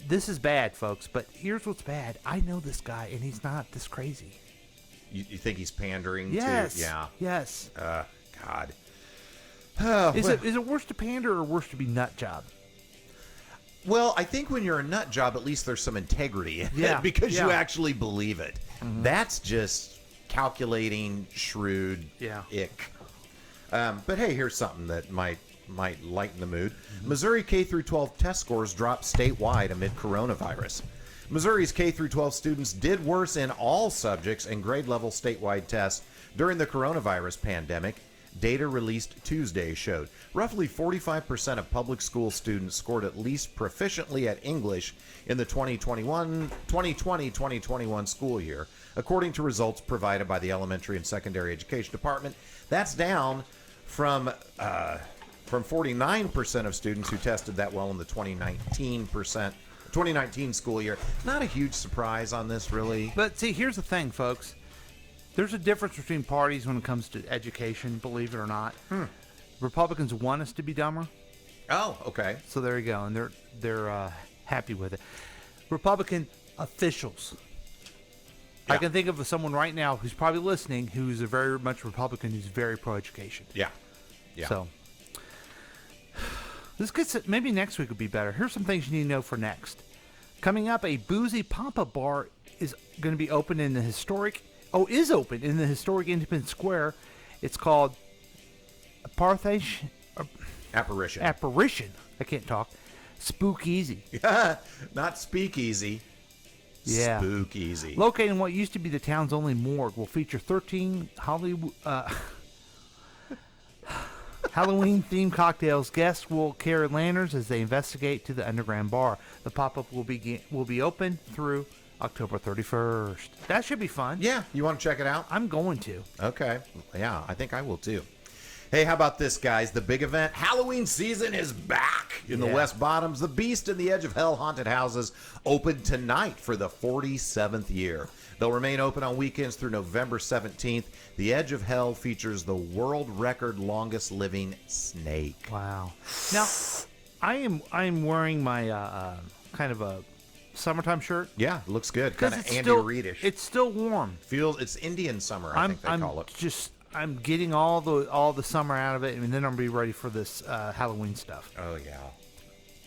This is bad, folks, but here's what's bad. I know this guy, and he's not this crazy. You think he's pandering Yes. to? Yeah. Yes. God. Is it worse to pander or worse to be nut job? Well, I think when you're a nut job, at least there's some integrity in it because you actually believe it. Mm-hmm. That's just calculating, shrewd, ick. But hey, here's something that might lighten the mood. Mm-hmm. Missouri K-12 test scores dropped statewide amid coronavirus. Missouri's K-12 students did worse in all subjects and grade-level statewide tests during the coronavirus pandemic. Data released Tuesday showed roughly 45% of public school students scored at least proficiently at English in the 2020-2021 school year, according to results provided by the Elementary and Secondary Education Department. That's down from 49% of students who tested that well in the 2019 school year. Not a huge surprise on this, really. But see, here's the thing, folks. There's a difference between parties when it comes to education, believe it or not. Republicans want us to be dumber. Oh, okay. So there you go, and they're happy with it. Republican officials. Yeah. I can think of someone right now who's probably listening who's a very much Republican who's very pro-education. Yeah. Yeah. So this gets maybe next week would be better. Here's some things you need to know for next. Coming up, a boozy pop-up bar is going to be open in the historic. Is open in the historic Independence Square. It's called Apparition. I can't talk. Spookeasy. Not speakeasy. Yeah. Spookeasy. Located in what used to be the town's only morgue, will feature 13 Halloween-themed cocktails. Guests will carry lanterns as they investigate to the underground bar. The pop-up will be open through October 31st. That should be fun. Yeah, you want to check it out? I'm going to. Okay. Yeah, I think I will too. Hey, how about this, guys? The big event, Halloween season is back in the West Bottoms. The Beast and the Edge of Hell haunted houses open tonight for the 47th year. They'll remain open on weekends through November 17th. The Edge of Hell features the world record longest living snake. Wow. Now, I'm wearing my kind of a summertime shirt. Yeah, looks good. Kind of Andy Reid-ish. It's still warm. It's Indian summer, I think they call it. I'm getting all the summer out of it, and then I'm gonna be ready for this Halloween stuff. Oh yeah.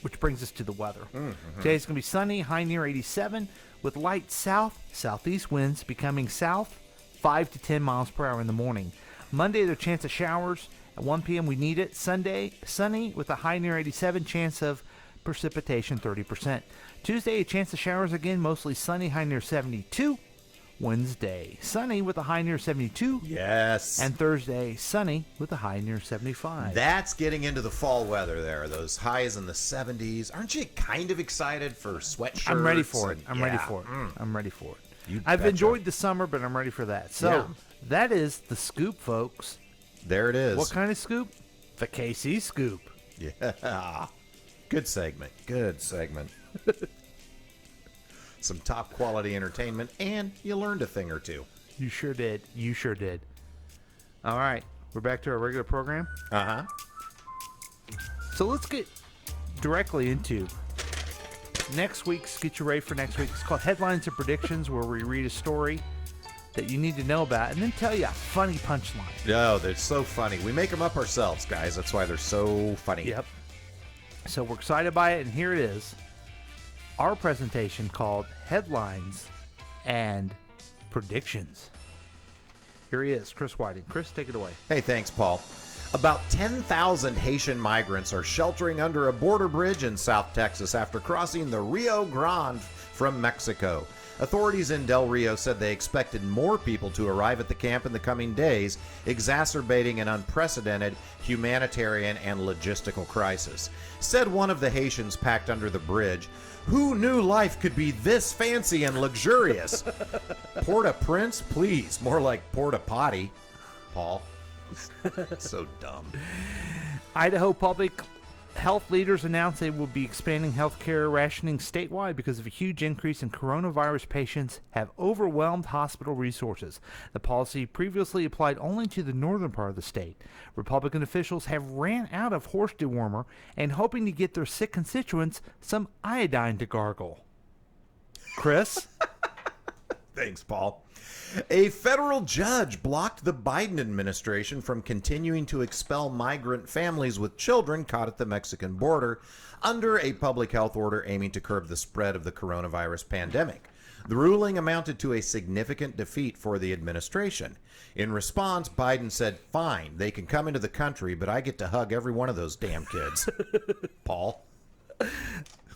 Which brings us to the weather. Mm-hmm. Today's gonna be sunny, high near 87, with light southeast winds becoming south 5 to 10 miles per hour in the morning. Monday, there's a chance of showers at 1 p.m. We need it. Sunday, sunny with a high near 87, chance of precipitation 30%. Tuesday, a chance of showers again, mostly sunny, high near 72. Wednesday, sunny with a high near 72. Yes. And Thursday, sunny with a high near 75. That's getting into the fall weather there. Those highs in the 70s. Aren't you kind of excited for sweatshirts? I'm ready for it. I'm ready for it. I'm ready for it. I've enjoyed the summer, but I'm ready for that. So that is the scoop, folks. There it is. What kind of scoop? The KC scoop. Yeah. Good segment. Good segment. Some top quality entertainment, and you learned a thing or two. You sure did. You sure did. All right. We're back to our regular program. Uh-huh. So let's get directly into next week's, get you ready for next week. It's called Headlines and Predictions, where we read a story that you need to know about and then tell you a funny punchline. No, they're so funny. We make them up ourselves, guys. That's why they're so funny. Yep. So we're excited by it, and here it is. Our presentation called Headlines and Predictions. Here he is, Chris Whiting. Chris, take it away. Hey, thanks, Paul. About 10,000 Haitian migrants are sheltering under a border bridge in South Texas after crossing the Rio Grande from Mexico. Authorities in Del Rio said they expected more people to arrive at the camp in the coming days, exacerbating an unprecedented humanitarian and logistical crisis. Said one of the Haitians packed under the bridge, "Who knew life could be this fancy and luxurious? Port-au-Prince, please. More like porta-potty." Paul. So dumb. Idaho Public Health leaders announced they will be expanding healthcare rationing statewide because of a huge increase in coronavirus patients have overwhelmed hospital resources. The policy previously applied only to the northern part of the state. Republican officials have ran out of horse dewormer and hoping to get their sick constituents some iodine to gargle. Chris? Thanks, Paul. A federal judge blocked the Biden administration from continuing to expel migrant families with children caught at the Mexican border under a public health order aiming to curb the spread of the coronavirus pandemic. The ruling amounted to a significant defeat for the administration. In response, Biden said, "Fine, they can come into the country, but I get to hug every one of those damn kids." Paul?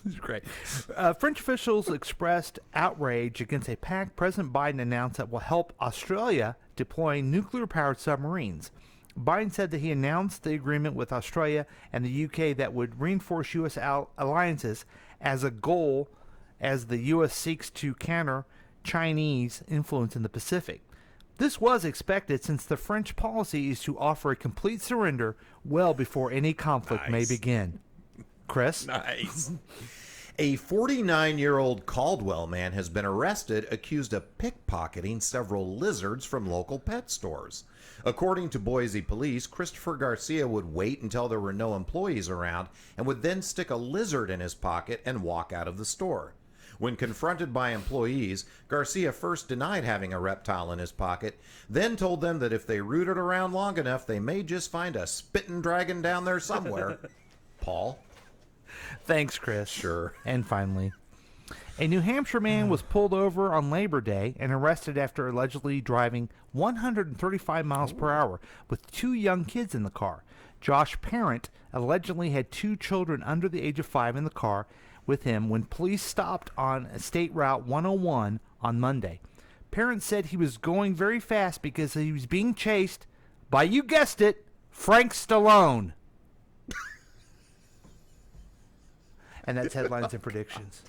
This is great. French officials expressed outrage against a pact President Biden announced that will help Australia deploy nuclear-powered submarines. Biden said that he announced the agreement with Australia and the UK that would reinforce U.S. alliances as a goal as the U.S. seeks to counter Chinese influence in the Pacific. This was expected since the French policy is to offer a complete surrender well before any conflict may begin. Chris? Nice. A 49-year-old Caldwell man has been arrested accused of pickpocketing several lizards from local pet stores. According to Boise police, Christopher Garcia would wait until there were no employees around and would then stick a lizard in his pocket and walk out of the store. When confronted by employees, Garcia first denied having a reptile in his pocket, then told them that if they rooted around long enough, they may just find a spitting dragon down there somewhere. Paul? Thanks, Chris. Sure. And finally, a New Hampshire man was pulled over on Labor Day and arrested after allegedly driving 135 miles per hour with two young kids in the car. Josh Parent allegedly had two children under the age of 5 in the car with him when police stopped on State Route 101 on Monday. Parent said he was going very fast because he was being chased by, you guessed it, Frank Stallone. And that's Headlines and Predictions.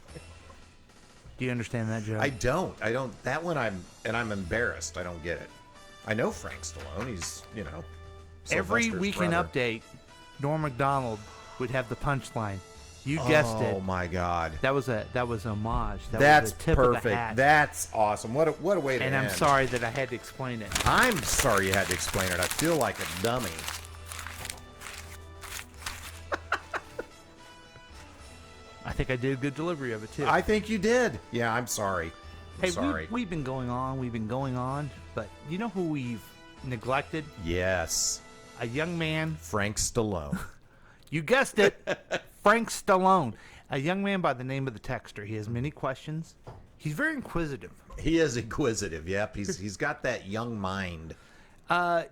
Do you understand that, Joe? I don't. That one I'm embarrassed. I don't get it. I know Frank Stallone. He's, Every Sylvester's weekend brother. update, Norm Macdonald would have the punchline. You guessed it. Oh my God. That was a homage. That's was a tip perfect. Of the hat. That's awesome. What a way to And end. I'm sorry that I had to explain it. I'm sorry you had to explain it. I feel like a dummy. I think I did a good delivery of it too. I think you did. Yeah, I'm sorry. Hey, sorry. we've been going on, but you know who we've neglected? Yes. A young man. Frank Stallone. You guessed it. Frank Stallone. A young man by the name of the Texter. He has many questions. He's very inquisitive. He is inquisitive. Yep. He's got that young mind.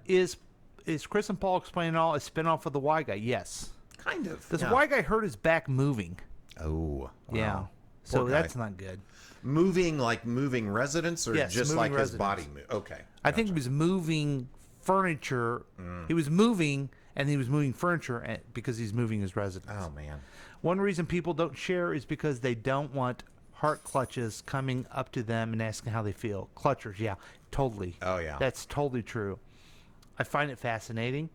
Is Chris and Paul Explain It All a spinoff of the Y Guy? Yes. Kind of. Does yeah. Y Guy hurt his back moving? Oh. Wow. Yeah. So Poor guy. that's not good. Moving residents, or Yes, just moving like residents. his body move? Okay. I think he was moving furniture. He was moving, and he was moving furniture because he's moving his residence. Oh, man. One reason people don't share is because they don't want heart clutches coming up to them and asking how they feel. Clutchers, yeah, totally. Oh, yeah. That's totally true. I find it fascinating.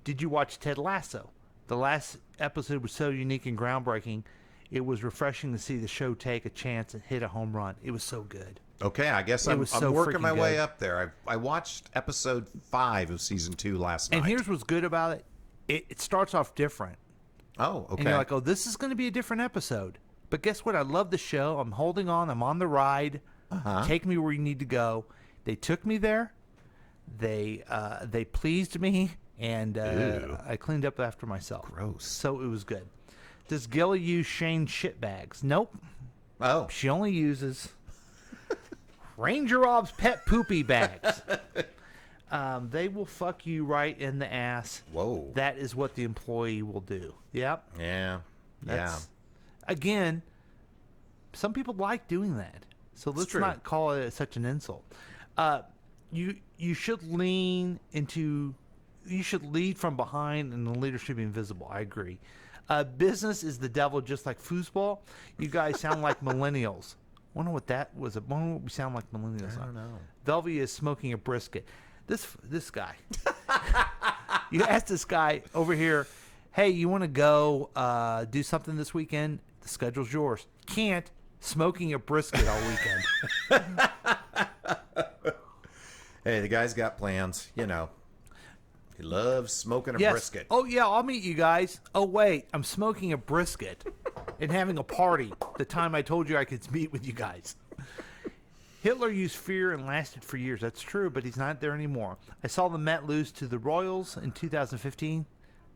Did you watch Ted Lasso? The last episode was so unique and groundbreaking. It was refreshing to see the show take a chance and hit a home run. It was so good. Okay, I guess It I'm was so working freaking my way good. up there. I watched episode 5 of season 2 last night. And here's what's good about it. It starts off different. Oh, okay. And you're like, oh, this is going to be a different episode. But guess what? I love the show. I'm holding on. I'm on the ride. Take me where you need to go. They took me there. They pleased me, and I cleaned up after myself. Gross. So it was good. Does Gilly use Shane shitbags? Nope. Oh. She only uses Ranger Rob's pet poopy bags. They will fuck you right in the ass. Whoa. That is what the employee will do. Yep. Yeah. Again, some people like doing that. So let's true. not call it such an insult. You should lead from behind, and the leader should be invisible. I agree. Business is the devil, just like foosball. You guys sound like millennials. Wonder what that was. Wonder what we sound like millennials. I don't know. Velvia is smoking a brisket. This guy. You ask this guy over here, hey, you want to go do something this weekend? The schedule's yours. Can't. Smoking a brisket all weekend. Hey, the guy's got plans. You know, he loves smoking a Yes. brisket. Oh, yeah, I'll meet you guys. Oh, wait, I'm smoking a brisket and having a party the time I told you I could meet with you guys. Hitler used fear and lasted for years. That's true, but he's not there anymore. I saw the Met lose to the Royals in 2015.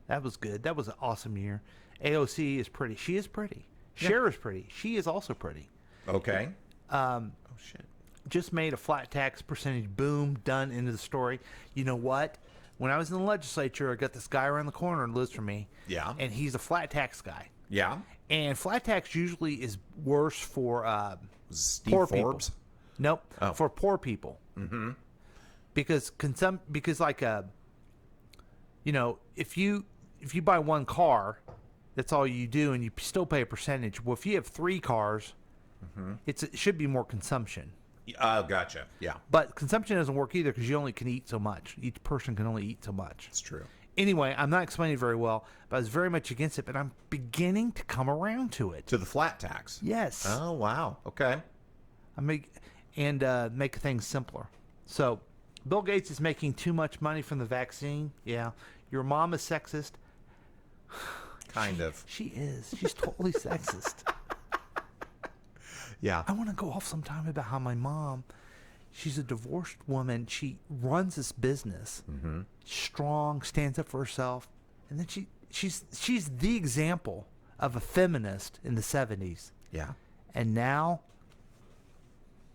That was good. That was an awesome year. AOC is pretty. She is pretty. Cher is pretty. She is also pretty. Okay. Oh, shit. Just made a flat tax percentage. Boom. Done. Into the story. You know what? When I was in the legislature, I got this guy around the corner who lives from me. Yeah. And he's a flat tax guy. Yeah. And flat tax usually is worse for Steve poor Forbes? people. Nope. Oh. For poor people. Mm-hmm. Because like if you buy one car, that's all you do, and you still pay a percentage. Well, if you have 3 cars, it should be more consumption. Oh, gotcha. Yeah. But consumption doesn't work either because you only can eat so much. Each person can only eat so much. It's true. Anyway, I'm not explaining it very well, but I was very much against it, but I'm beginning to come around to it. To the flat tax? Yes. Oh, wow. Okay. Make things simpler. So, Bill Gates is making too much money from the vaccine. Yeah. Your mom is sexist. Kind of. She is. She's totally sexist. Yeah. I want to go off sometime about how my mom, she's a divorced woman. She runs this business. Mm-hmm. Strong, stands up for herself. And then she's the example of a feminist in the 70s. Yeah. And now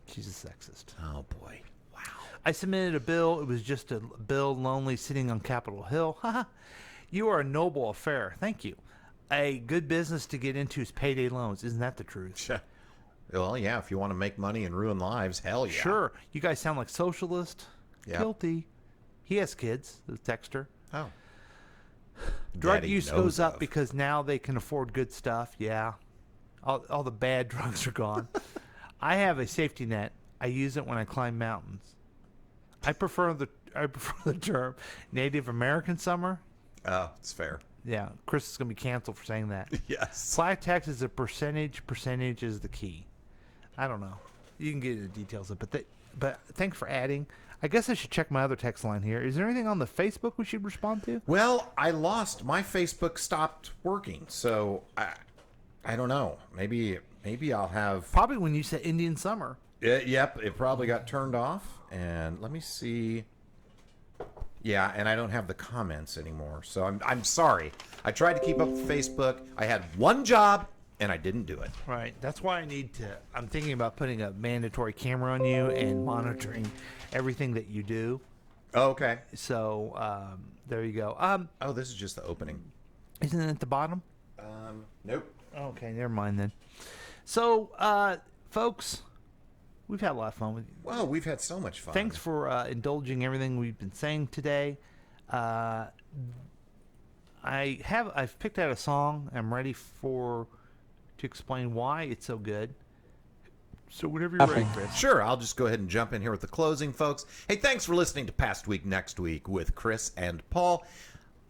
she's a sexist. Oh, boy. Wow. I submitted a bill. It was just a bill lonely sitting on Capitol Hill. You are a noble affair. Thank you. A good business to get into is payday loans. Isn't that the truth? Well, yeah, if you want to make money and ruin lives, hell yeah. Sure. You guys sound like socialist. Yeah. Guilty. He has kids, the texter. Oh. Drug Daddy use knows goes up of. because now they can afford good stuff. Yeah. All the bad drugs are gone. I have a safety net. I use it when I climb mountains. I prefer the term Native American summer. Oh, it's fair. Yeah, Chris is going to be canceled for saying that. Yes. Flat tax is a percentage. Percentage is the key. I don't know. You can get into the details of it. But thanks for adding. I guess I should check my other text line here. Is there anything on the Facebook we should respond to? Well, I lost. My Facebook stopped working, so I don't know. Maybe I'll have... Probably when you said Indian summer. Yep, it probably got turned off. And let me see... Yeah, and I don't have the comments anymore, so I'm sorry. I tried to keep up with Facebook. I had one job, and I didn't do it. Right. That's why I'm thinking about putting a mandatory camera on you and monitoring everything that you do. Okay. So, there you go. Oh, this is just the opening. Isn't it at the bottom? Nope. Oh, Okay, never mind then. So, folks, we've had a lot of fun with you. Wow, we've had so much fun. Thanks for indulging everything we've been saying today. I've picked out a song. I'm ready to explain why it's so good. So whenever you're ready, Chris. Sure, I'll just go ahead and jump in here with the closing, folks. Hey, thanks for listening to Past Week, Next Week with Chris and Paul.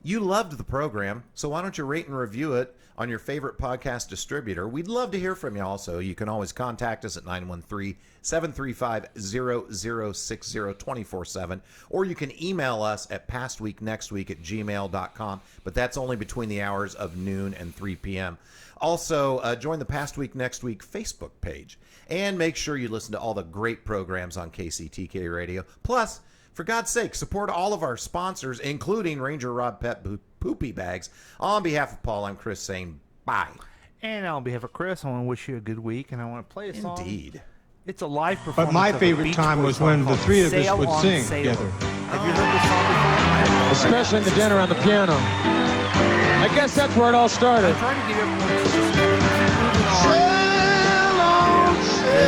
You loved the program, so why don't you rate and review it on your favorite podcast distributor? We'd love to hear from you also. You can always contact us at 913-735-0060 24/7, or you can email us at pastweeknextweek@gmail.com, but that's only between the hours of noon and 3 p.m. Also, join the Past Week Next Week Facebook page, and make sure you listen to all the great programs on KCTK Radio. Plus, for God's sake, support all of our sponsors, including Ranger Rob Pet Poopy Bags. On behalf of Paul, I'm Chris saying bye. And on behalf of Chris, I want to wish you a good week, and I want to play a song. Indeed. It's a live performance. But my of a favorite Beach time Boys was song when the called three of us Sail would on sing Sailor. together. Have you heard this song before? Especially in the dinner on the piano. I guess that's where it all started. I'm trying to get everyone to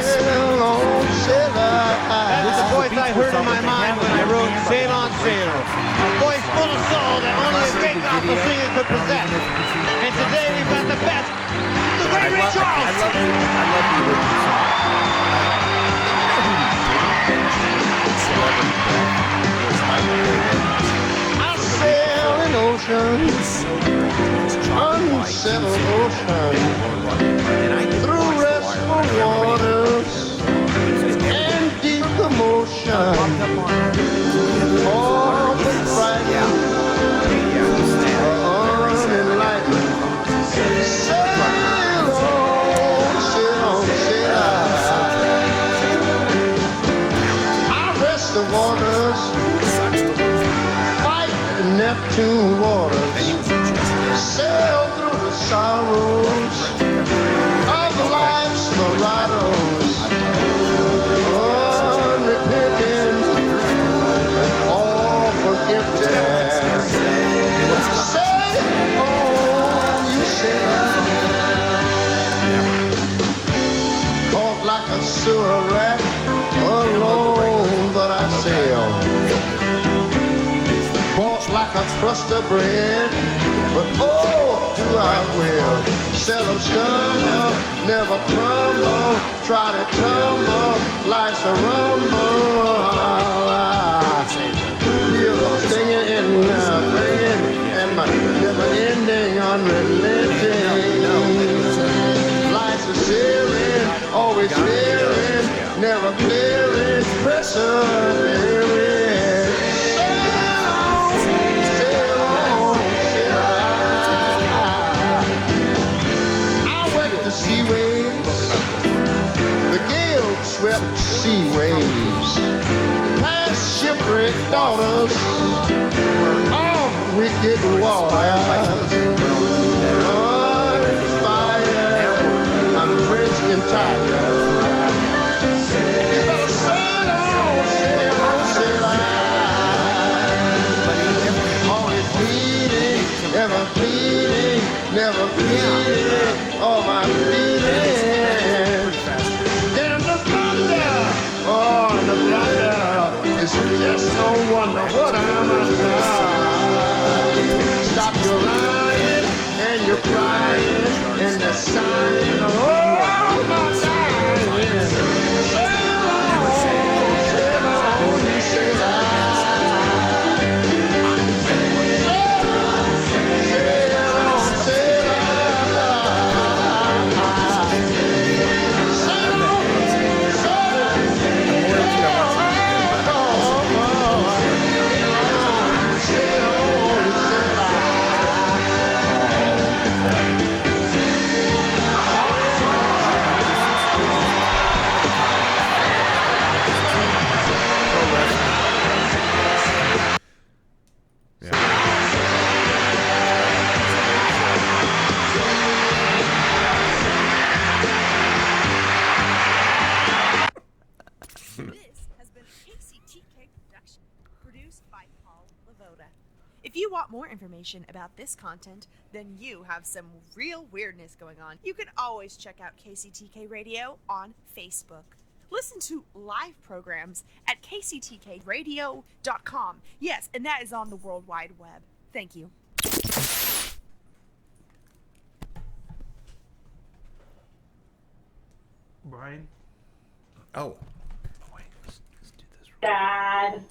Sail on, sailor. That's the voice I heard in my mind when I wrote Sail on, Sailor. A voice full of soul that only a great gospel singer could possess. And today we've got the best, the great Ray Charles. I love the original song. I'll sail in oceans, unsettled oceans, through restful waters and deep commotion. All the frightened, unenlightened. Sail on, sail on, sail on. I'll rest the waters, fight the Neptune waters, sail through the sorrows of life's marauders, unrepentant, all forgifted. Sail on, you sail, caught like a sewer rat, alone but I sail. Bought like a crust of bread, but oh, do I will. Seldom stumble, never crumble, try to tumble, life's a rumble. Feel the stinging and praying, and my never ending, unrelenting. Life's a sailing, always fearing, never clearing, persevering. Sea waves, the gale swept sea waves, past shipwrecked daughters, all wicked waters, fire, I'm drenched in tiger. You better sail on, sail on, sail on. Always bleeding, ever bleeding, never bleeding. All my feelings. And the thunder, oh, the thunder, it's just no wonder what I'm about. Stop your lying and you're crying and the sighing, oh, my dying. Sail on, sail on, you sail on. Sail on, sail on. you want more information about this content, then you have some real weirdness going on. You can always check out KCTK Radio on Facebook. Listen to live programs at kctkradio.com. Yes, and that is on the World Wide Web. Thank you. Brian? Oh. Wait, let's do this. Dad.